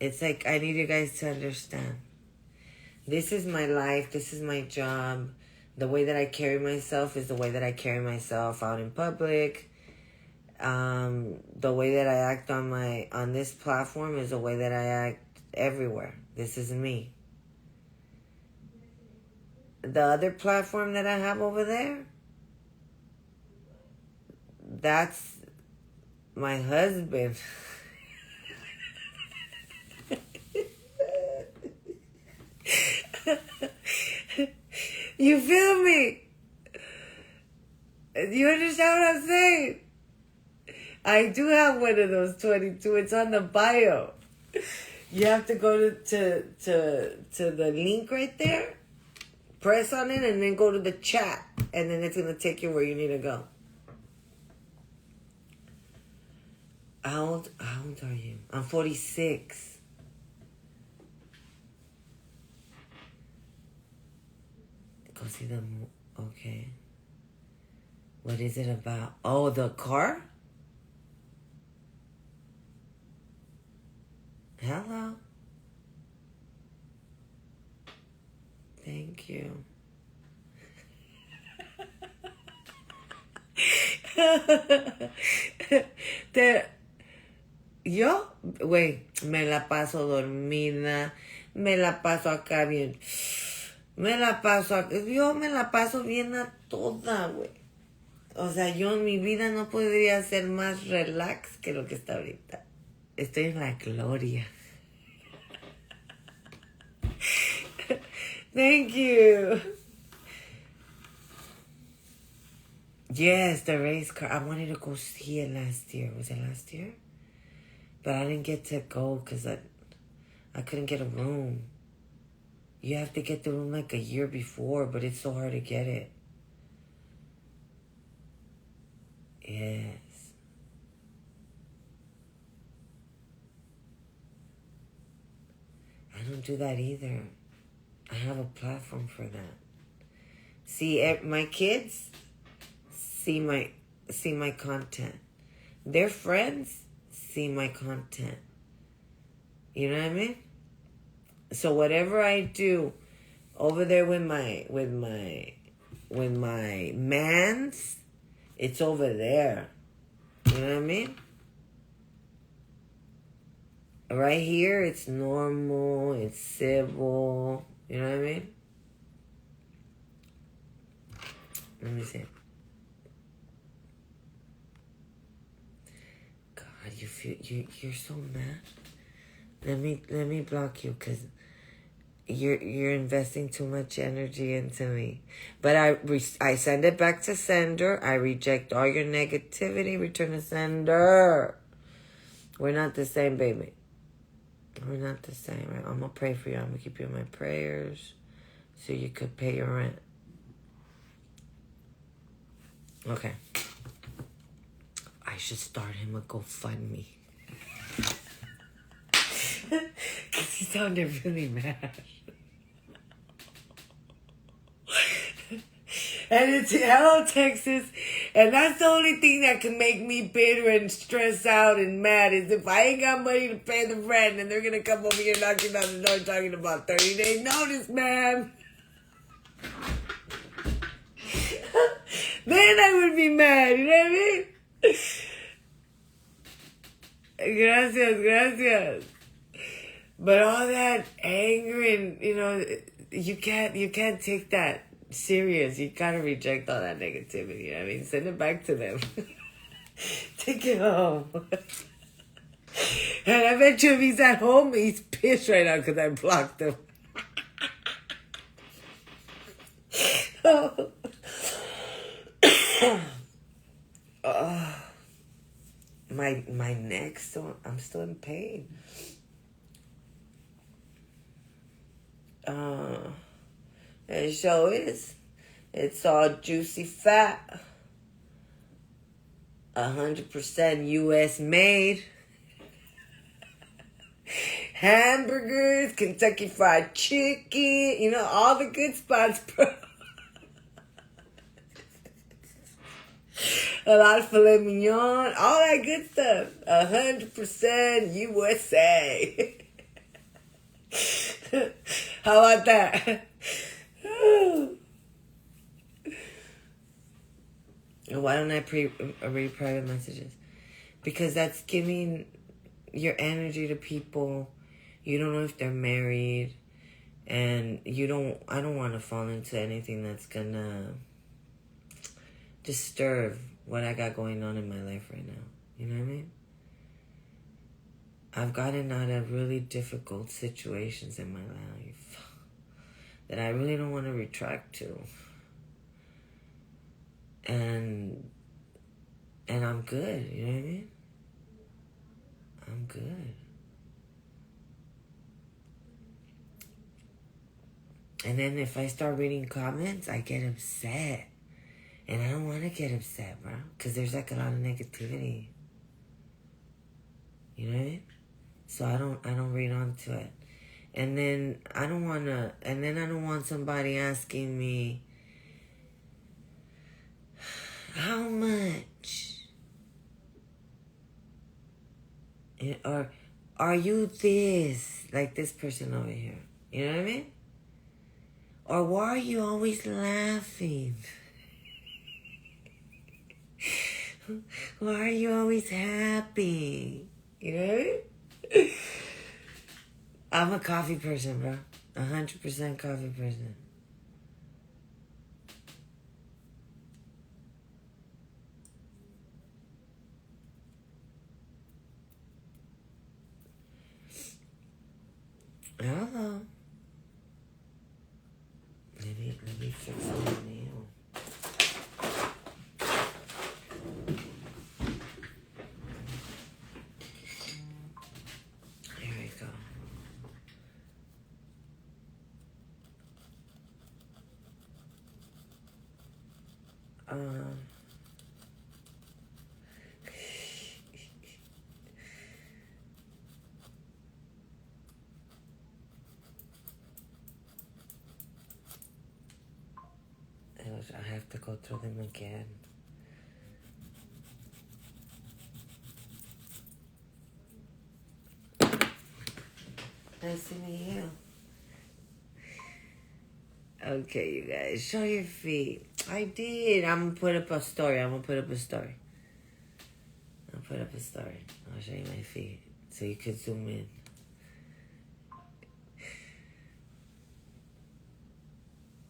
A: It's like, I need you guys to understand. This is my life. This is my job. The way that I carry myself is the way that I carry myself out in public. The way that I act on this platform is the way that I act everywhere. This is me. The other platform that I have over there, that's my husband. You feel me? You understand what I'm saying? I do have one of those 22. It's on the bio. You have to go to the link right there, press on it, and then go to the chat, and then it's gonna take you where you need to go. How old are you? I'm 46. Go see them. Okay. What is it about? Oh, the car? Hello. Thank you. Yo, güey, me la paso dormida, me la paso acá bien, yo me la paso bien a toda, güey. O sea, yo en mi vida no podría ser más relax que lo que está ahorita. Estoy en la gloria. Thank you. Yes, the race car. I wanted to go see it last year. Was it last year? But I didn't get to go because I couldn't get a room. You have to get the room like a year before, but it's so hard to get it. Yes. I don't do that either. I have a platform for that. See, my kids see my content. Their friends see my content. You know what I mean? So whatever I do over there with my mans, it's over there. You know what I mean? Right here, it's normal, it's civil. You know what I mean? Let me see. God, you're so mad. Let me block you because you're investing too much energy into me. But I send it back to sender. I reject all your negativity. Return to sender. We're not the same, baby. We're not the same. Right? I'm gonna pray for you. I'm gonna keep you in my prayers so you could pay your rent. Okay. I should start him a GoFundMe. Because he sounded really mad. And it's hello, Texas. And that's the only thing that can make me bitter and stressed out and mad is if I ain't got money to pay the rent and they're going to come over here knocking on the door talking about 30 days notice, man. Then I would be mad, you know what I mean? Gracias. But all that anger and, you can't take that serious. You gotta reject all that negativity. You know what I mean? Send it back to them. Take it home. And I bet you if he's at home, he's pissed right now because I blocked him. My neck I'm still in pain. It sure is. It's all juicy fat. 100% US made. Hamburgers, Kentucky Fried Chicken, all the good spots, bro. A lot of filet mignon, all that good stuff. 100% USA. How about that? Why don't I read private messages? Because that's giving your energy to people. You don't know if they're married. And I don't want to fall into anything that's gonna disturb what I got going on in my life right now. You know what I mean? I've gotten out of really difficult situations in my life that I really don't want to retract to. And I'm good, you know what I mean? I'm good. And then if I start reading comments, I get upset. And I don't want to get upset, bro. Because there's like a lot of negativity. You know what I mean? So I don't read on to it. And then I don't want somebody asking me, how Or are you this? Like this person over here. You know what I mean? Or why are you always laughing? Why are you always happy? You know what I mean? I'm a coffee person, bro. 100% coffee person. Hello. Let me fix my nail. Here we go. I have to go through them again. Nice to meet you. Okay, you guys, show your feet. I did. I'm gonna put up a story. I'll put up a story. I'll show you my feet so you can zoom in.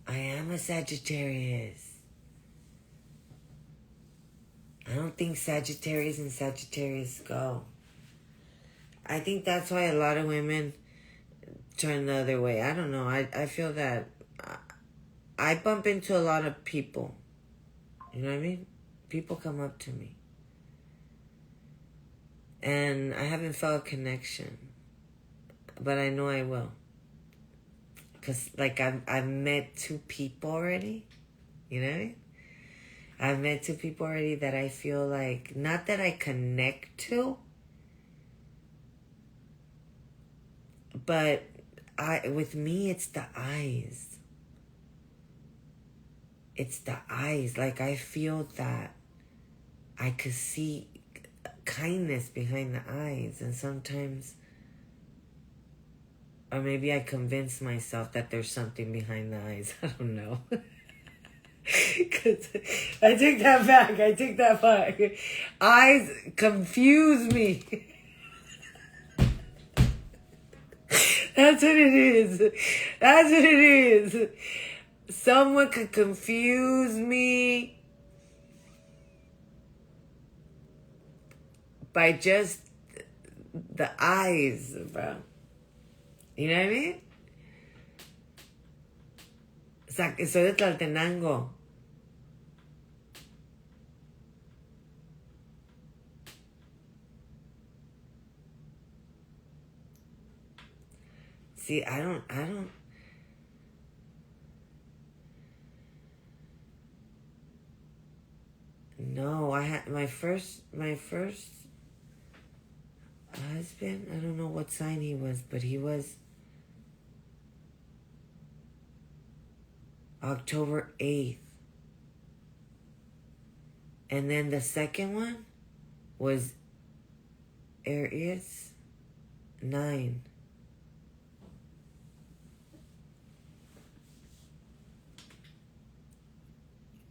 A: I am a Sagittarius. I don't think Sagittarius and Sagittarius go. I think that's why a lot of women turn the other way. I don't know. I feel that I bump into a lot of people. You know what I mean? People come up to me. And I haven't felt a connection. But I know I will. Because, like, I've met 2 people already. You know what I mean? I've met 2 people already that I feel like, not that I connect to, but with me, it's the eyes. It's the eyes. Like, I feel that I could see kindness behind the eyes. And sometimes, or maybe I convince myself that there's something behind the eyes. I don't know. I take that back. Eyes confuse me. That's what it is. Someone could confuse me by just the eyes, bro. You know what I mean? Soy de Tlaltenango. See, I don't. No, I had my first husband. I don't know what sign he was, but he was October 8th. And then the second one was Aries 9.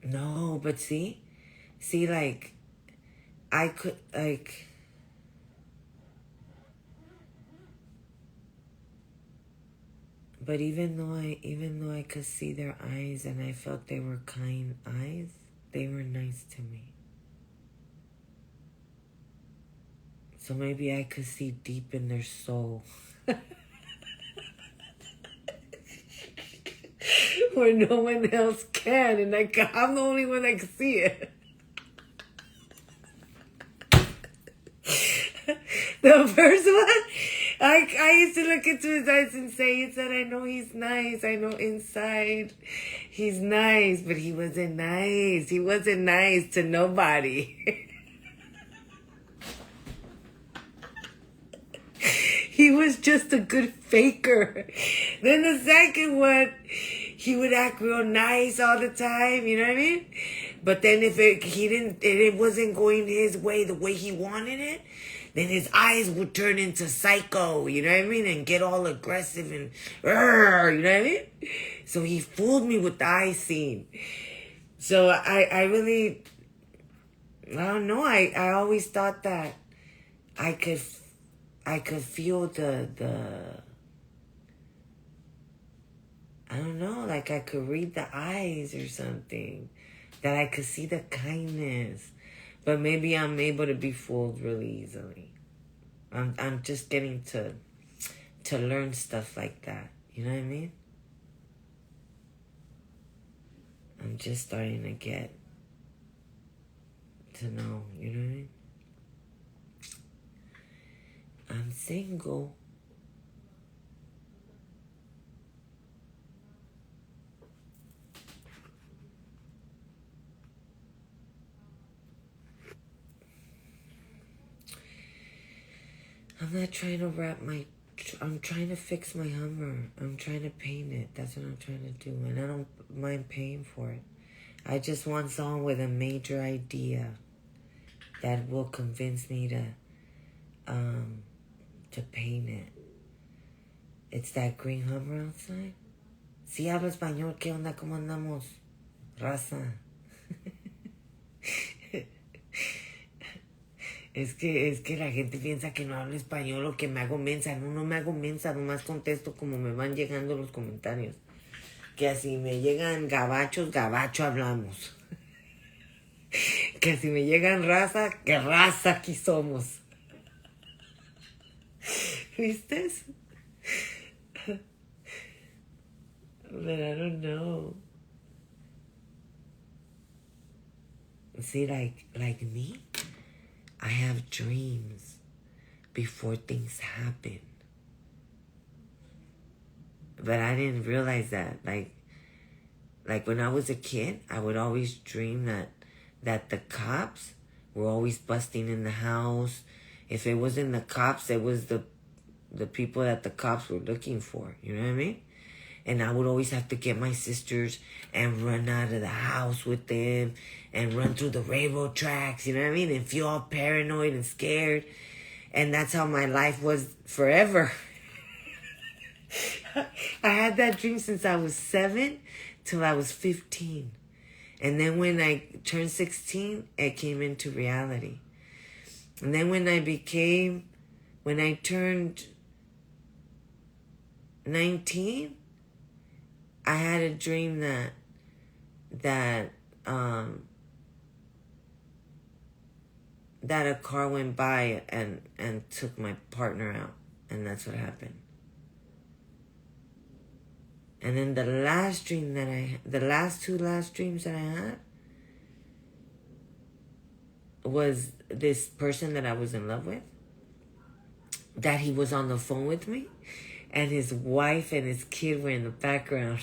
A: No, but see, like, I could, like, but even though I could see their eyes and I felt they were kind eyes, they were nice to me. So maybe I could see deep in their soul. Where no one else can, and I'm the only one that can see it. The first one, I used to look into his eyes and say, he said, I know he's nice. I know inside he's nice, but he wasn't nice. He wasn't nice to nobody. He was just a good faker. Then the second one, he would act real nice all the time, you know what I mean? But then if it wasn't going his way, the way he wanted it, then his eyes would turn into psycho, you know what I mean? And get all aggressive and, you know what I mean? So he fooled me with the eye scene. So I really, I don't know. I always thought that I could feel the, I don't know, like I could read the eyes or something. That I could see the kindness. But maybe I'm able to be fooled really easily. I'm just getting to learn stuff like that. You know what I mean? I'm just starting to get to know, you know what I mean? I'm single. I'm not trying to I'm trying to fix my Hummer. I'm trying to paint it. That's what I'm trying to do. And I don't mind paying for it. I just want someone with a major idea that will convince me to paint it. It's that green Hummer outside. Si hablo español, ¿qué onda? ¿Cómo andamos? Raza. Es que la gente piensa que no hablo español o que me hago mensa. No me hago mensa, nomás contesto como me van llegando los comentarios. Que así me llegan gabachos, gabacho hablamos. Que si me llegan raza, que raza aquí somos. ¿Viste? But I don't know. See, like me, I have dreams before things happen. But I didn't realize that. Like when I was a kid, I would always dream that the cops were always busting in the house. If it wasn't the cops, it was the people that the cops were looking for. You know what I mean? And I would always have to get my sisters and run out of the house with them and run through the railroad tracks, you know what I mean? And feel all paranoid and scared. And that's how my life was forever. I had that dream since I was 7 till I was 15. And then when I turned 16, it came into reality. And then when I turned 19, I had a dream that a car went by and took my partner out. And that's what happened. And then the last two last dreams that I had was this person that I was in love with, that he was on the phone with me, and his wife and his kid were in the background.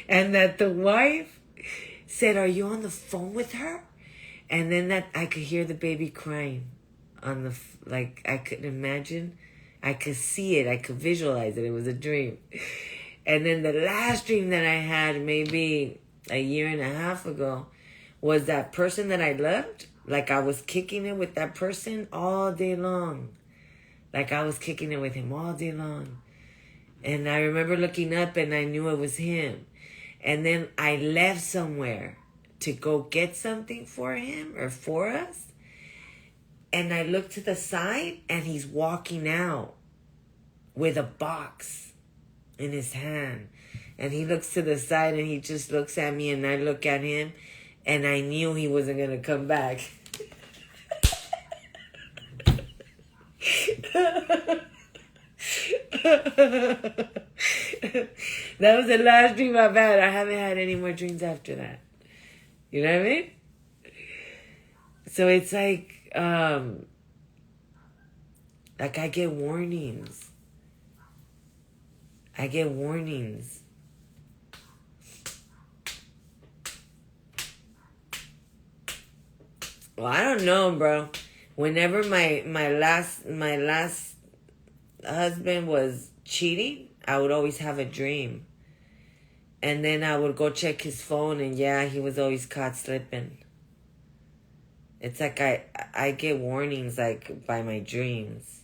A: And that the wife said, "Are you on the phone with her?" And then that I could hear the baby crying on the, like I could imagine, I could see it, I could visualize it. It was a dream. And then the last dream that I had maybe a year and a half ago was that person that I loved. Like I was kicking it with that person all day long. Like I was kicking it with him all day long. And I remember looking up and I knew it was him. And then I left somewhere to go get something for him or for us. And I looked to the side and he's walking out with a box in his hand. And he looks to the side and he just looks at me and I look at him and I knew he wasn't going to come back. That was the last dream I've had. I haven't had any more dreams after that. You know what I mean? So it's like I get warnings. I get warnings. Well, I don't know, bro. Whenever my last husband was cheating, I would always have a dream. And then I would go check his phone and yeah, he was always caught slipping. It's like I get warnings like by my dreams.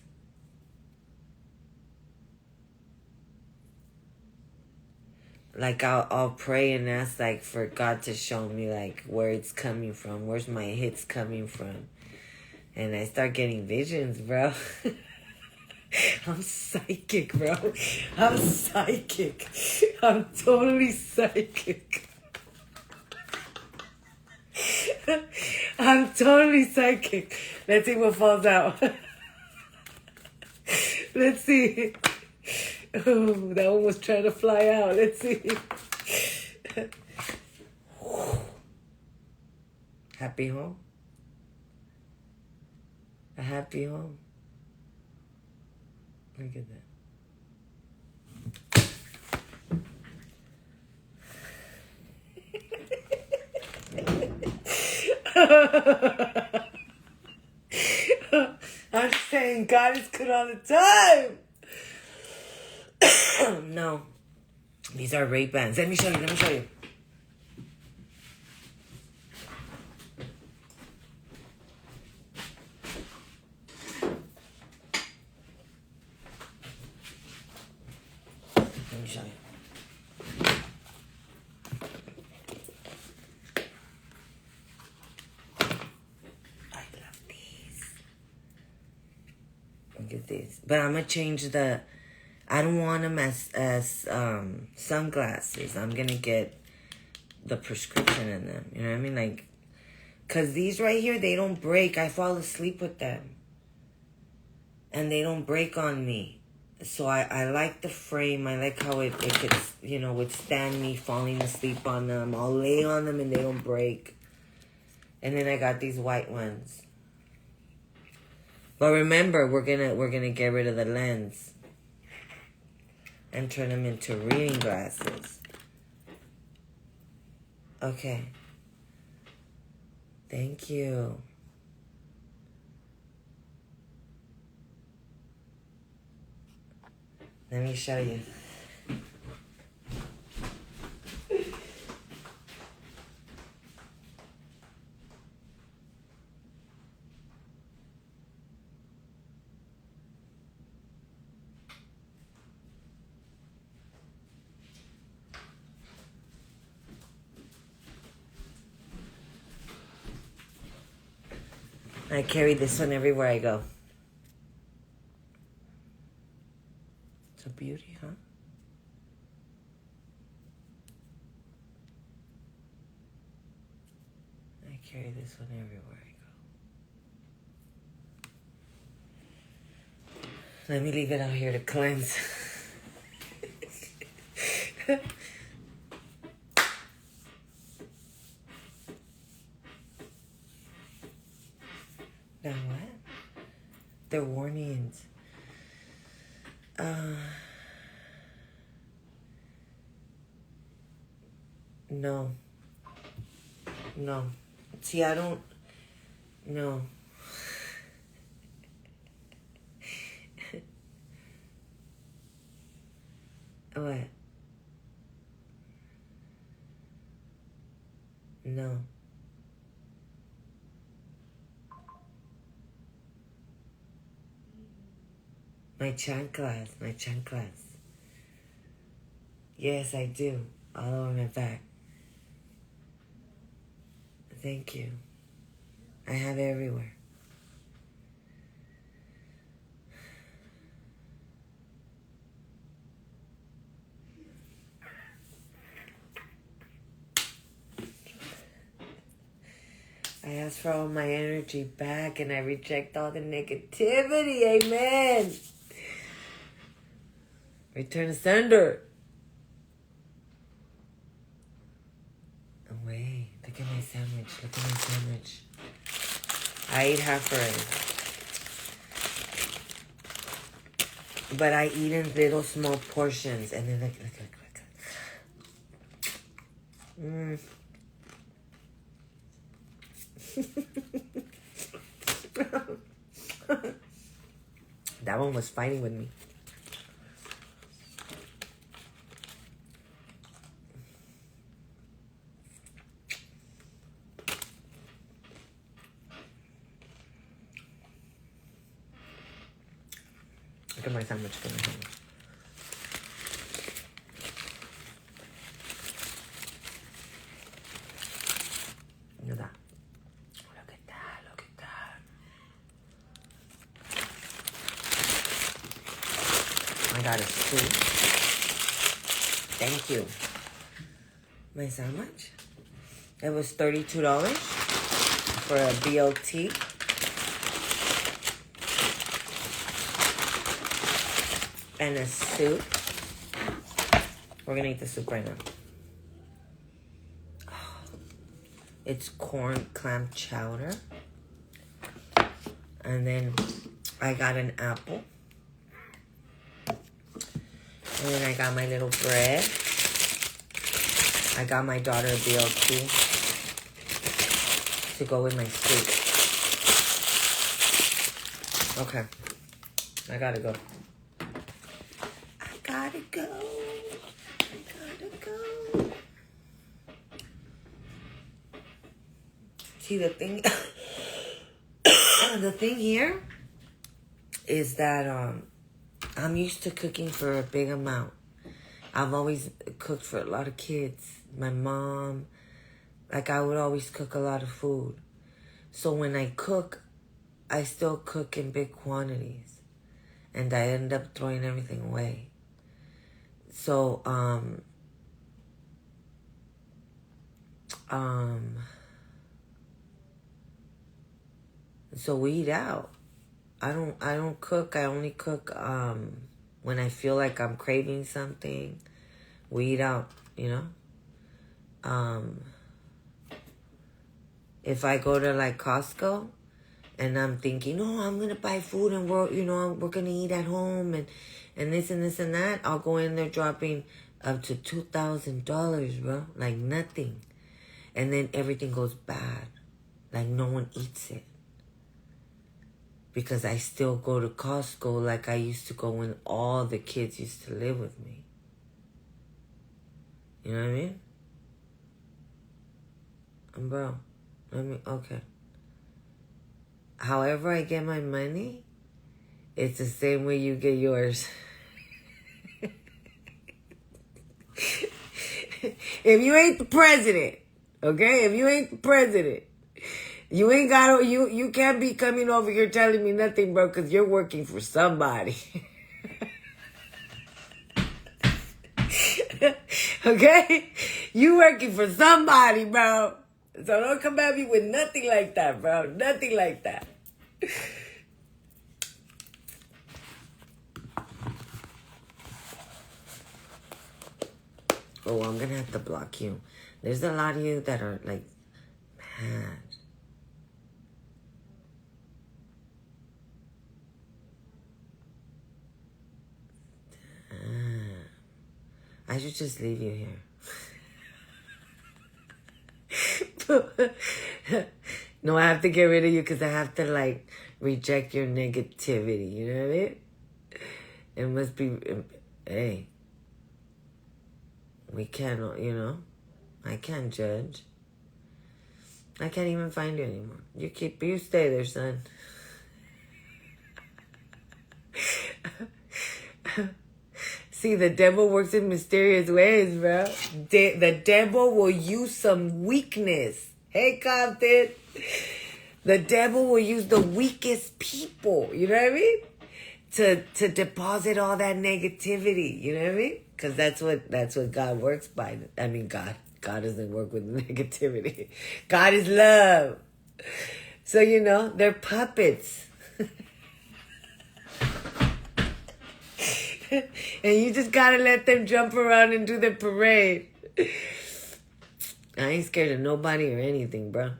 A: Like I'll pray and ask like for God to show me like where it's coming from, where's my hits coming from. And I start getting visions, bro. I'm psychic, bro. I'm psychic. I'm totally psychic. I'm totally psychic. Let's see what falls out. Let's see. Oh, that one was trying to fly out. Let's see. Happy home. A happy home. Look at that. I'm saying God is good all the time. No. These are Ray-Bans. Let me show you. Let me show you. Let me show you. I love these. Look at these. But I'm going to change the... I don't want them as sunglasses. I'm going to get the prescription in them. You know what I mean? Like, because these right here, they don't break. I fall asleep with them. And they don't break on me. So I like the frame. I like how it could, you know, withstand me falling asleep on them. I'll lay on them and they don't break. And then I got these white ones. But remember, we're gonna get rid of the lens. And turn them into reading glasses. Okay. Thank you. Let me show you. I carry this one everywhere I go. It's a beauty, huh? I carry this one everywhere I go. Let me leave it out here to cleanse. Now what? They're warnings. No. No. See, I don't... No. What? No. My chanclas, my chanclas. Yes, I do. All over my back. Thank you. I have it everywhere. I ask for all my energy back and I reject all the negativity. Amen. Return to sender. Away. Look at my sandwich. Look at my sandwich. I ate half already. But I eat in little small portions. And then look. That one was fighting with me. Look at my sandwich. Look at my sandwich. Look at that. Look at that. Look at that. I got a soup. Thank you. My sandwich? It was $32 for a BLT. And a soup. We're gonna eat the soup right now. It's corn clam chowder. And then I got an apple. And then I got my little bread. I got my daughter a BLT to go with my soup. Okay. I gotta go. I gotta go. See, the thing, the thing here is that I'm used to cooking for a big amount. I've always cooked for a lot of kids. My mom, like I would always cook a lot of food. So when I cook, I still cook in big quantities. And I end up throwing everything away. So, so we eat out. I don't cook. I only cook when I feel like I'm craving something. We eat out, you know. If I go to like Costco and I'm thinking, oh, I'm gonna buy food and we're gonna eat at home and this and this and that, I'll go in there dropping up to $2,000, bro. Like nothing. And then everything goes bad. Like no one eats it. Because I still go to Costco like I used to go when all the kids used to live with me. You know what I mean? And bro, okay. However I get my money, it's the same way you get yours. If you ain't the president, okay? If you ain't the president, you ain't got you can't be coming over here telling me nothing, bro, because you're working for somebody. Okay? You working for somebody, bro. So don't come at me with nothing like that, bro. Nothing like that. Oh, I'm gonna have to block you. There's a lot of you that are like mad. I should just leave you here. No, I have to get rid of you because I have to like reject your negativity. You know what I mean? It must be, hey, we can't, I can't judge. I can't even find you anymore. You stay there, son. See, the devil works in mysterious ways, bro. The devil will use some weakness. Hey, Compton. The devil will use the weakest people, you know what I mean? To deposit all that negativity, you know what I mean? Because that's what God works by. I mean, God doesn't work with negativity. God is love. So, they're puppets. And you just gotta let them jump around and do the parade. I ain't scared of nobody or anything, bro.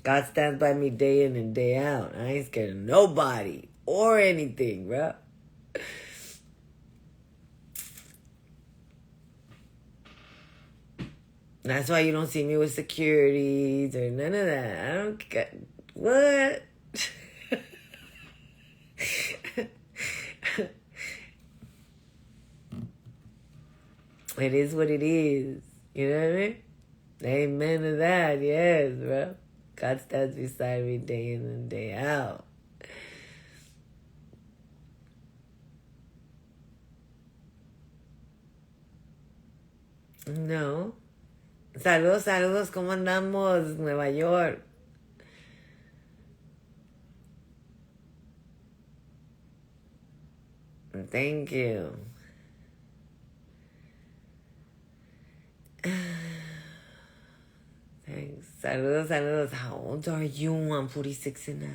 A: God stands by me day in and day out. I ain't scared of nobody or anything, bro. That's why you don't see me with securities or none of that. I don't get what. It is what it is. You know what I mean? Amen to that. Yes, bro. God stands beside me day in and day out. No. Saludos, saludos. ¿Cómo andamos? Nueva York. Thank you. Thanks. Saludos, saludos. How old are you? I'm 46 and a half.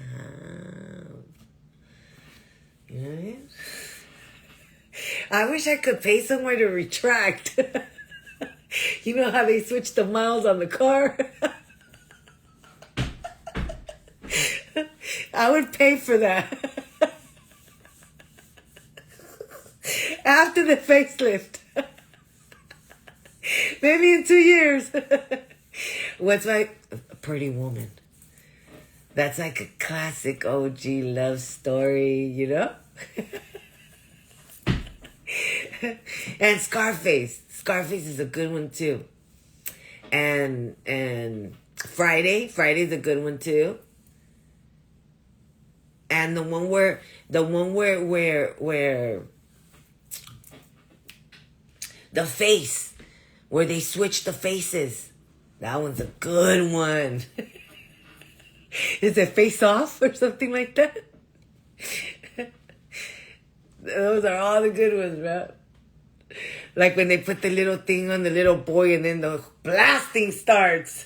A: You know what I mean? I wish I could pay somewhere to retract. You know how they switch the miles on the car? I would pay for that. After the facelift. Maybe in 2 years. What's my Pretty Woman? That's like a classic OG love story, you know? And Scarface. Scarface is a good one too. And Friday's a good one too. And the one where the face, where they switch the faces. That one's a good one. Is it Face Off or something like that? Those are all the good ones, bro. Like when they put the little thing on the little boy and then the blasting starts.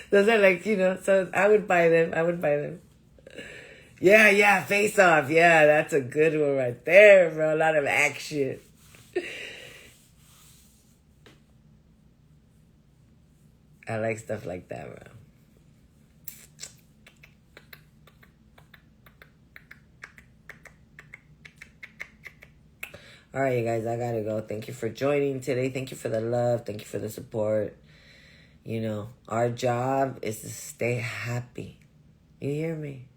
A: Those are like, so I would buy them. Yeah, Face Off. Yeah, that's a good one right there, bro. A lot of action. I like stuff like that, bro. All right, you guys, I gotta go. Thank you for joining today. Thank you for the love. Thank you for the support. Our job is to stay happy. You hear me?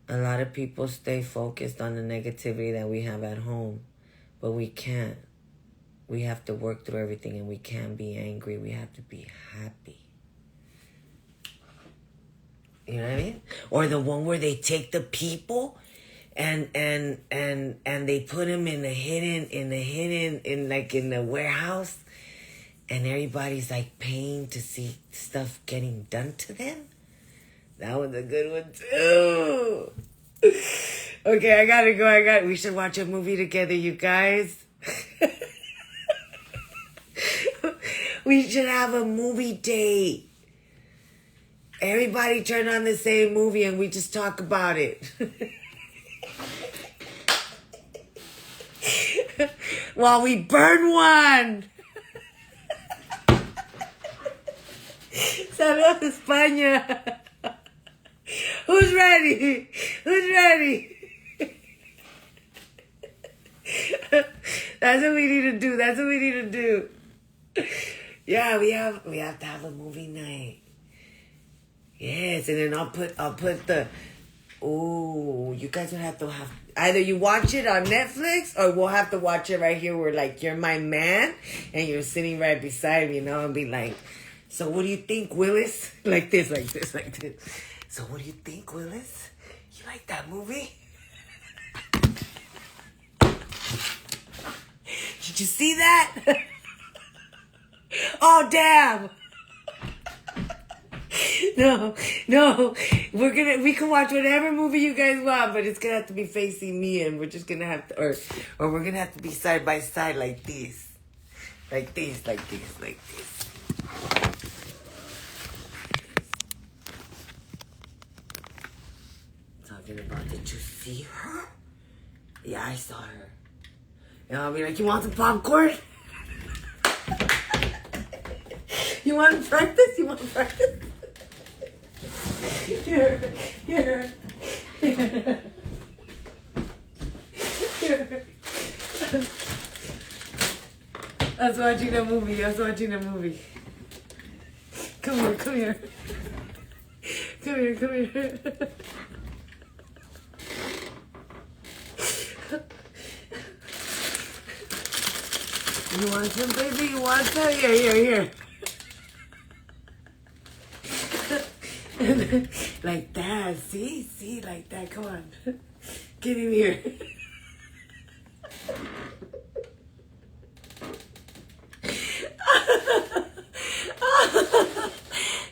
A: A lot of people stay focused on the negativity that we have at home, but we can't. We have to work through everything, and we can't be angry. We have to be happy. You know what I mean? Or the one where they take the people and they put them in the warehouse, and everybody's like paying to see stuff getting done to them. That one's a good one too. Okay, I gotta go. We should watch a movie together, you guys. We should have a movie date. Everybody turn on the same movie and we just talk about it. While we burn one. Saludos, España. Who's ready? That's what we need to do. Yeah, we have to have a movie night. Yes, and then I'll put the. Oh, you guys would have to have either you watch it on Netflix or we'll have to watch it right here where like you're my man and you're sitting right beside me, and be like, so what do you think, Willis? Like this. So what do you think, Willis? You like that movie? Did you see that? Oh, damn. No. We can watch whatever movie you guys want, but it's gonna have to be facing me, and we're just gonna have to, or we're gonna have to be side by side like this. Like this. Talking about, did you see her? Yeah, I saw her. And I'll be like, you want some popcorn? You want to practice? Here. I was watching a movie. Come here. You want some, baby? You want some? Here. Like that. See, like that. Come on. Get in here.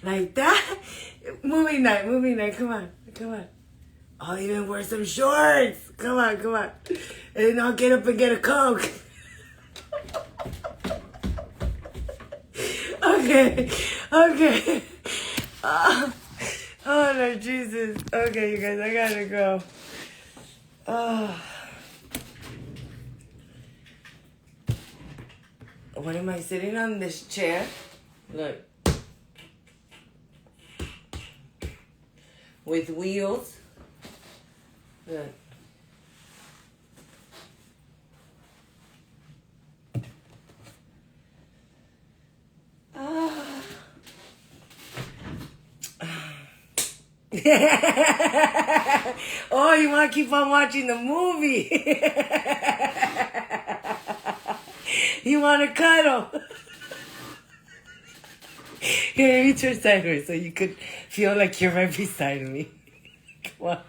A: Like that. Movie night. Come on. I'll even wear some shorts. Come on. And then I'll get up and get a Coke. Okay. Oh, Lord Jesus. Okay, you guys, I gotta go. What am I sitting on this chair? Look. With wheels. Look. Oh, you want to keep on watching the movie? You want to cuddle? Here, let me turn sideways so you could feel like you're right beside me. Come on.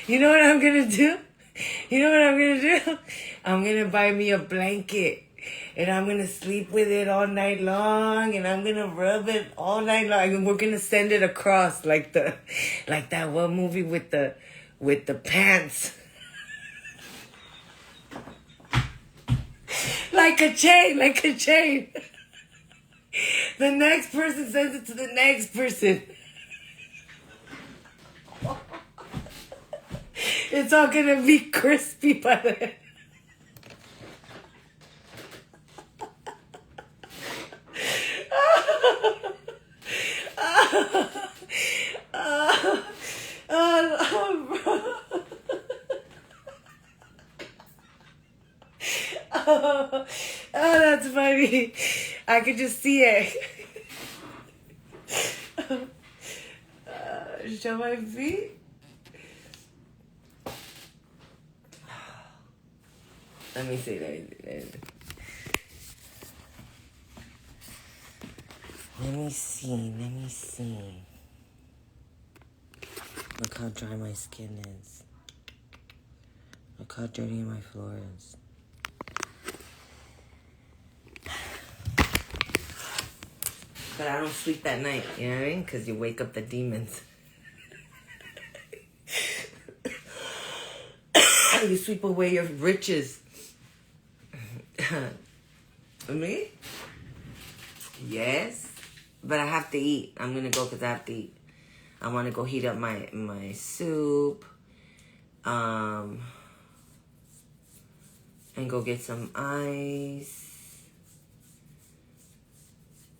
A: You know what I'm going to do? I'm going to buy me a blanket. And I'm going to sleep with it all night long. And I'm going to rub it all night long. And we're going to send it across like that one movie with the pants. Like a chain. The next person sends it to the next person. It's all going to be crispy by then. Oh, that's funny. I could just see it. Show my feet. Let me see. Let me see. Look how dry my skin is. Look how dirty my floor is. But I don't sleep that night, you know what I mean? Because you wake up the demons. You sweep away your riches. Me? Yes. But I have to eat. I'm going to go because I have to eat. I want to go heat up my soup. And go get some ice.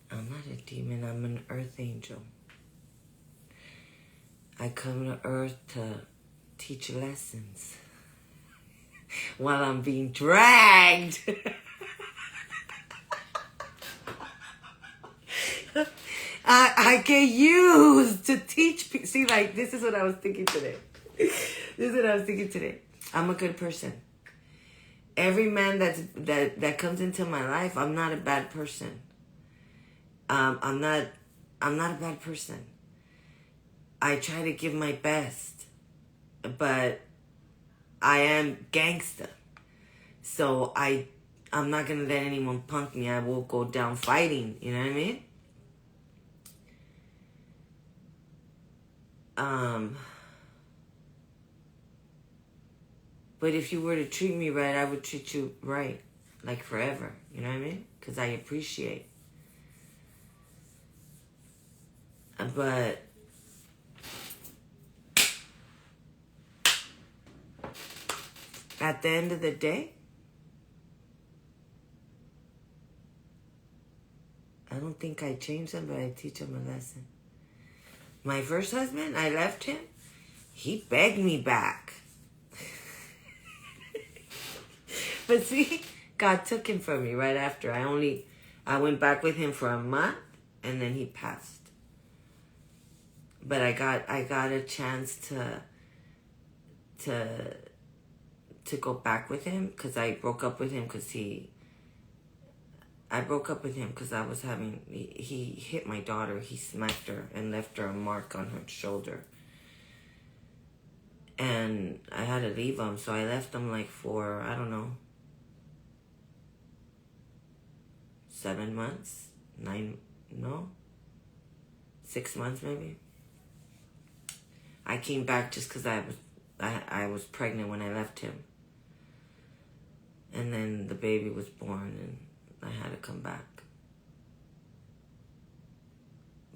A: I'm not a demon. I'm an earth angel. I come to earth to teach lessons. While I'm being dragged. I get used to teach people. See, like, this is what I was thinking today. I'm a good person. Every man that comes into my life, I'm not a bad person. I'm not a bad person. I try to give my best, but I am gangster. So I'm not gonna let anyone punk me. I will go down fighting. You know what I mean? But if you were to treat me right, I would treat you right, like forever. You know what I mean? Because I appreciate. But at the end of the day, I don't think I changed him, but I teach him a lesson. My first husband, I left him. He begged me back. But see, God took him from me right after. I went back with him for a month, and then he passed. But I got a chance to go back with him because I broke up with him because I was having, he hit my daughter. He smacked her and left her a mark on her shoulder. And I had to leave him, so I left him like for, I don't know, 7 months, 6 months maybe. I came back just because I was pregnant when I left him. And then the baby was born and I had to come back.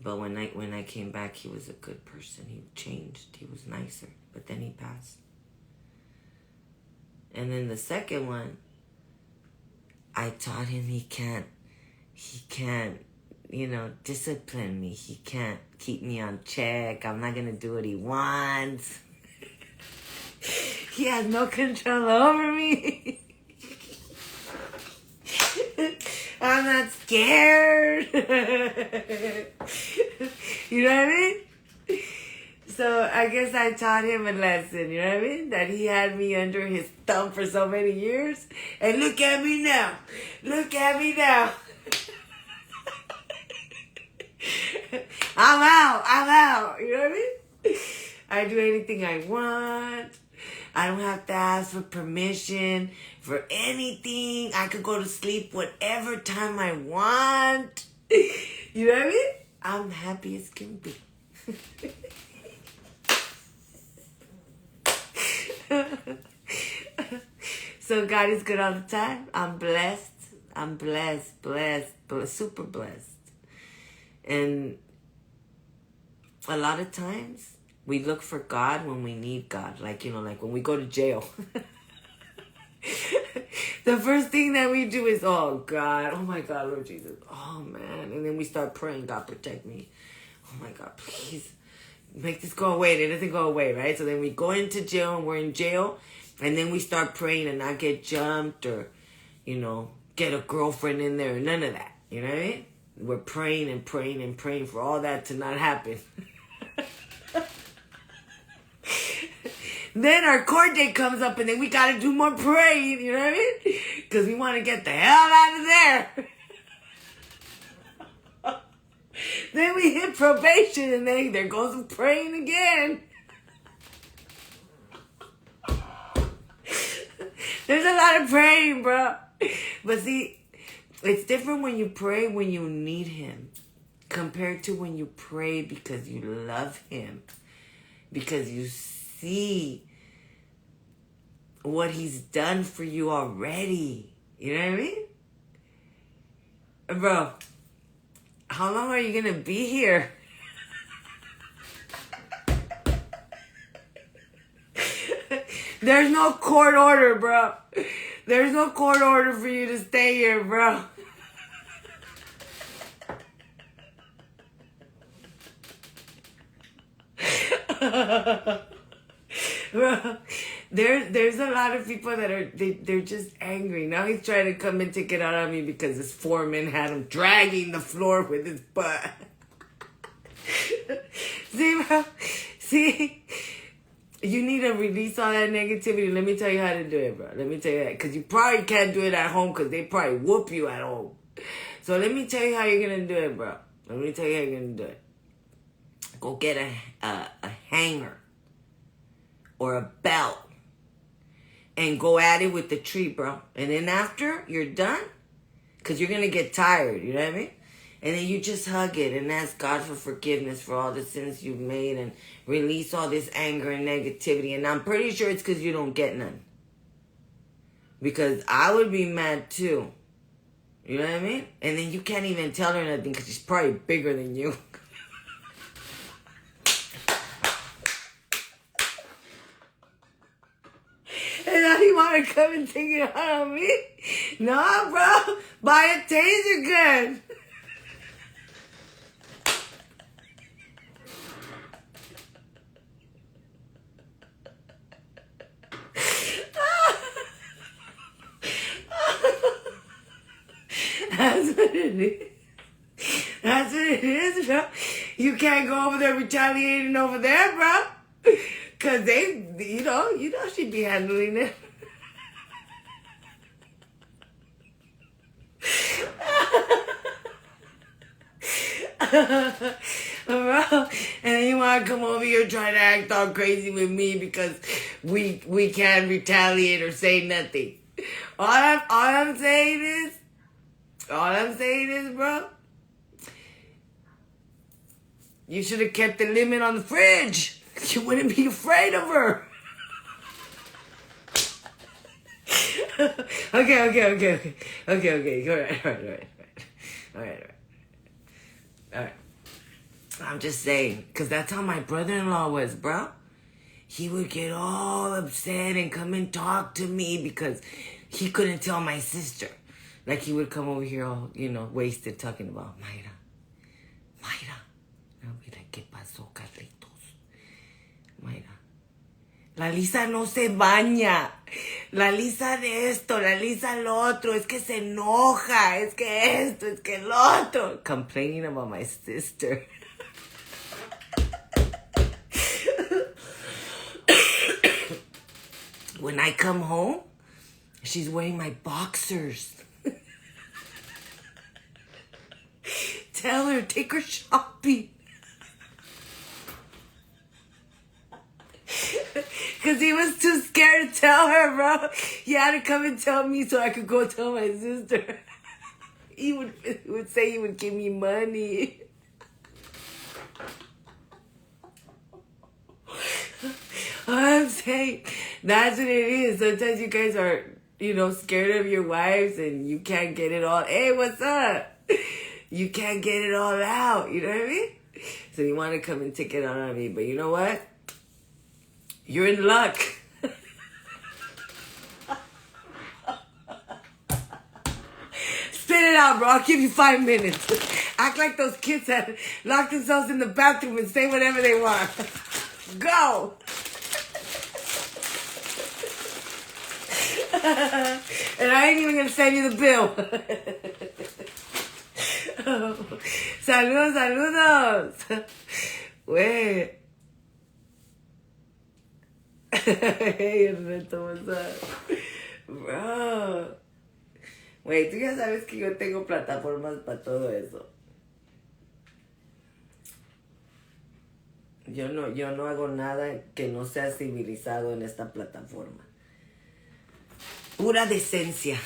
A: But when I came back, he was a good person. He changed. He was nicer. But then he passed. And then the second one, I taught him he can't, discipline me. He can't keep me on check. I'm not going to do what he wants. He has no control over me. I'm not scared. You know what I mean? So I guess I taught him a lesson, you know what I mean? That he had me under his thumb for so many years. And look at me now. Look at me now. I'm out. You know what I mean? I do anything I want. I don't have to ask for permission for anything. I could go to sleep whatever time I want. You know what I mean? I'm happy as can be. So God is good all the time. I'm blessed. Super blessed. And a lot of times we look for God when we need God. Like when we go to jail. The first thing that we do is, oh God, oh my God, Lord Jesus, oh man. And then we start praying, God protect me. Oh my God, please make this go away. It doesn't go away, right? So then we go into jail and we're in jail. And then we start praying and not get jumped or, get a girlfriend in there. None of that. You know what I mean? We're praying and praying and praying for all that to not happen. Then our court date comes up and then we got to do more praying. You know what I mean? Because we want to get the hell out of there. Then we hit probation and then there goes some praying again. There's a lot of praying, bro. But see, it's different when you pray when you need him compared to when you pray because you love him. Because you see what he's done for you already. You know what I mean? Bro, how long are you going to be here? There's no court order, bro. There's no court order for you to stay here, bro. Bro, there's a lot of people that they're just angry. Now he's trying to come and take it out on me because his foreman had him dragging the floor with his butt. See, bro? See? You need to release all that negativity. Let me tell you how to do it, bro. Let me tell you that. Because you probably can't do it at home because they probably whoop you at home. So let me tell you how you're going to do it, bro. Let me tell you how you're going to do it. Go get a hanger or a belt and go at it with the tree, bro. And then after you're done, because you're going to get tired, you know what I mean? And then you just hug it and ask God for forgiveness for all the sins you've made and release all this anger and negativity. And I'm pretty sure it's because you don't get none. Because I would be mad too. You know what I mean? And then you can't even tell her nothing because she's probably bigger than you. And now you want to come and take it out on me? No, bro. Buy a taser gun. That's what it is. That's what it is, bro. You can't go over there retaliating over there, bro. Because they, you know she'd be handling it. Bro, and then you want to come over here trying to act all crazy with me because we can't retaliate or say nothing. All I'm saying is, All I'm saying is, bro, you should have kept the limit on the fridge. You wouldn't be afraid of her. Okay. All right. I'm just saying, because that's how my brother-in-law was, bro. He would get all upset and come and talk to me because he couldn't tell my sister. Like, he would come over here all, wasted, talking about Mayra. And I'll be like, ¿qué pasó, Carlitos? Mayra. La Lisa no se baña. La Lisa de esto, la Lisa lo otro. Es que se enoja. Es que esto, es que lo otro. Complaining about my sister. When I come home, she's wearing my boxers. Tell her, take her shopping. Because he was too scared to tell her, bro. He had to come and tell me so I could go tell my sister. He would say he would give me money. I'm saying, that's what it is. Sometimes you guys are, scared of your wives and you can't get it all. Hey, what's up? You can't get it all out. You know what I mean? So you want to come and take it out on me. But you know what? You're in luck. Spit it out, bro. I'll give you 5 minutes. Act like those kids that lock themselves in the bathroom and say whatever they want. Go. And I ain't even gonna send you the bill. Saludos. Wait. Hey, Ernesto, what's up? Bro. Wait, tú ya sabes que yo tengo plataformas para todo eso. Yo no hago nada que no sea civilizado en esta plataforma. Pura decencia.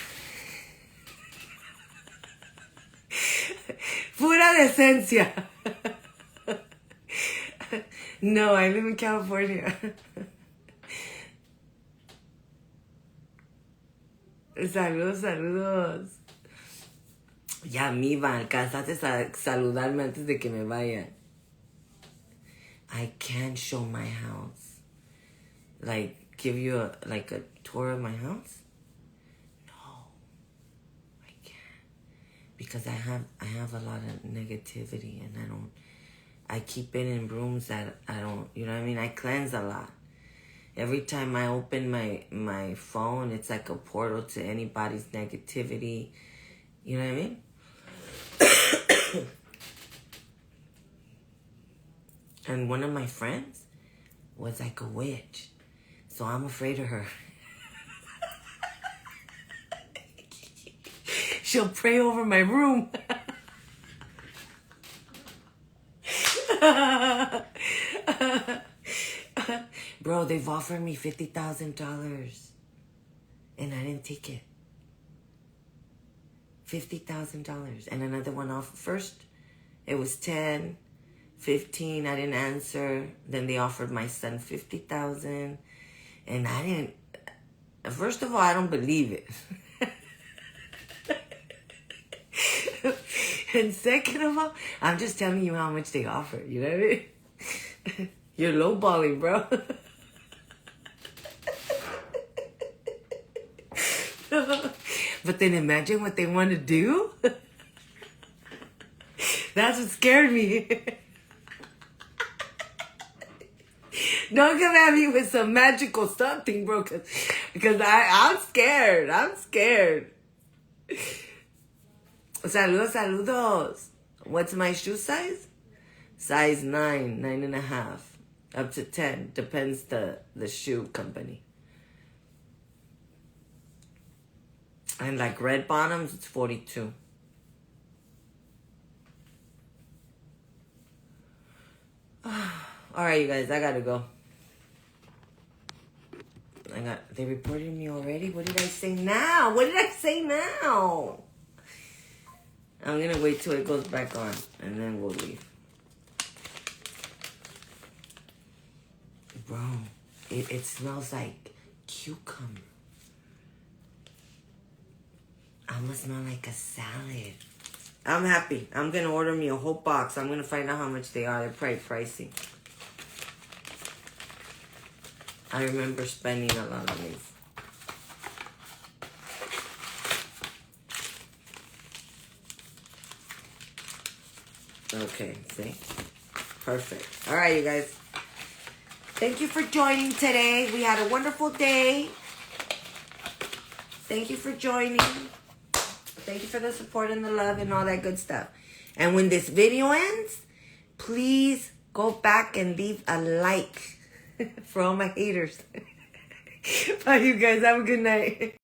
A: Pura decencia. No, I live in California. Saludos. Ya me iba, alcanzaste a saludarme antes de que me vaya. I can't show my house. Like, give you a tour of my house? No, I can't. Because I have a lot of negativity and I keep it in rooms that I don't, you know what I mean? I cleanse a lot. Every time I open my phone, it's like a portal to anybody's negativity. You know what I mean? And one of my friends was like a witch. So I'm afraid of her. She'll pray over my room. Bro, they've offered me $50,000. And I didn't take it. $50,000. And another one offered. First, it was 10, 15. I didn't answer. Then they offered my son $50,000. And I didn't. First of all, I don't believe it. And second of all, I'm just telling you how much they offer. You know what I mean? You're lowballing, bro. But then imagine what they want to do. That's what scared me. Don't come at me with some magical something, bro. Because I'm scared. I'm scared. Saludos. What's my shoe size? Size 9, 9.5. Up to 10. Depends the shoe company. And like red bottoms, it's 42. Alright, you guys, I gotta go. They reported me already? What did I say now? I'm gonna wait till it goes back on, and then we'll leave. Bro, it smells like cucumber. I almost smell like a salad. I'm happy. I'm gonna order me a whole box. I'm gonna find out how much they are. They're probably pricey. I remember spending a lot on these. Okay, see? Perfect. All right, you guys. Thank you for joining today. We had a wonderful day. Thank you for joining. Thank you for the support and the love and all that good stuff. And when this video ends, please go back and leave a like for all my haters. Bye, you guys. Have a good night.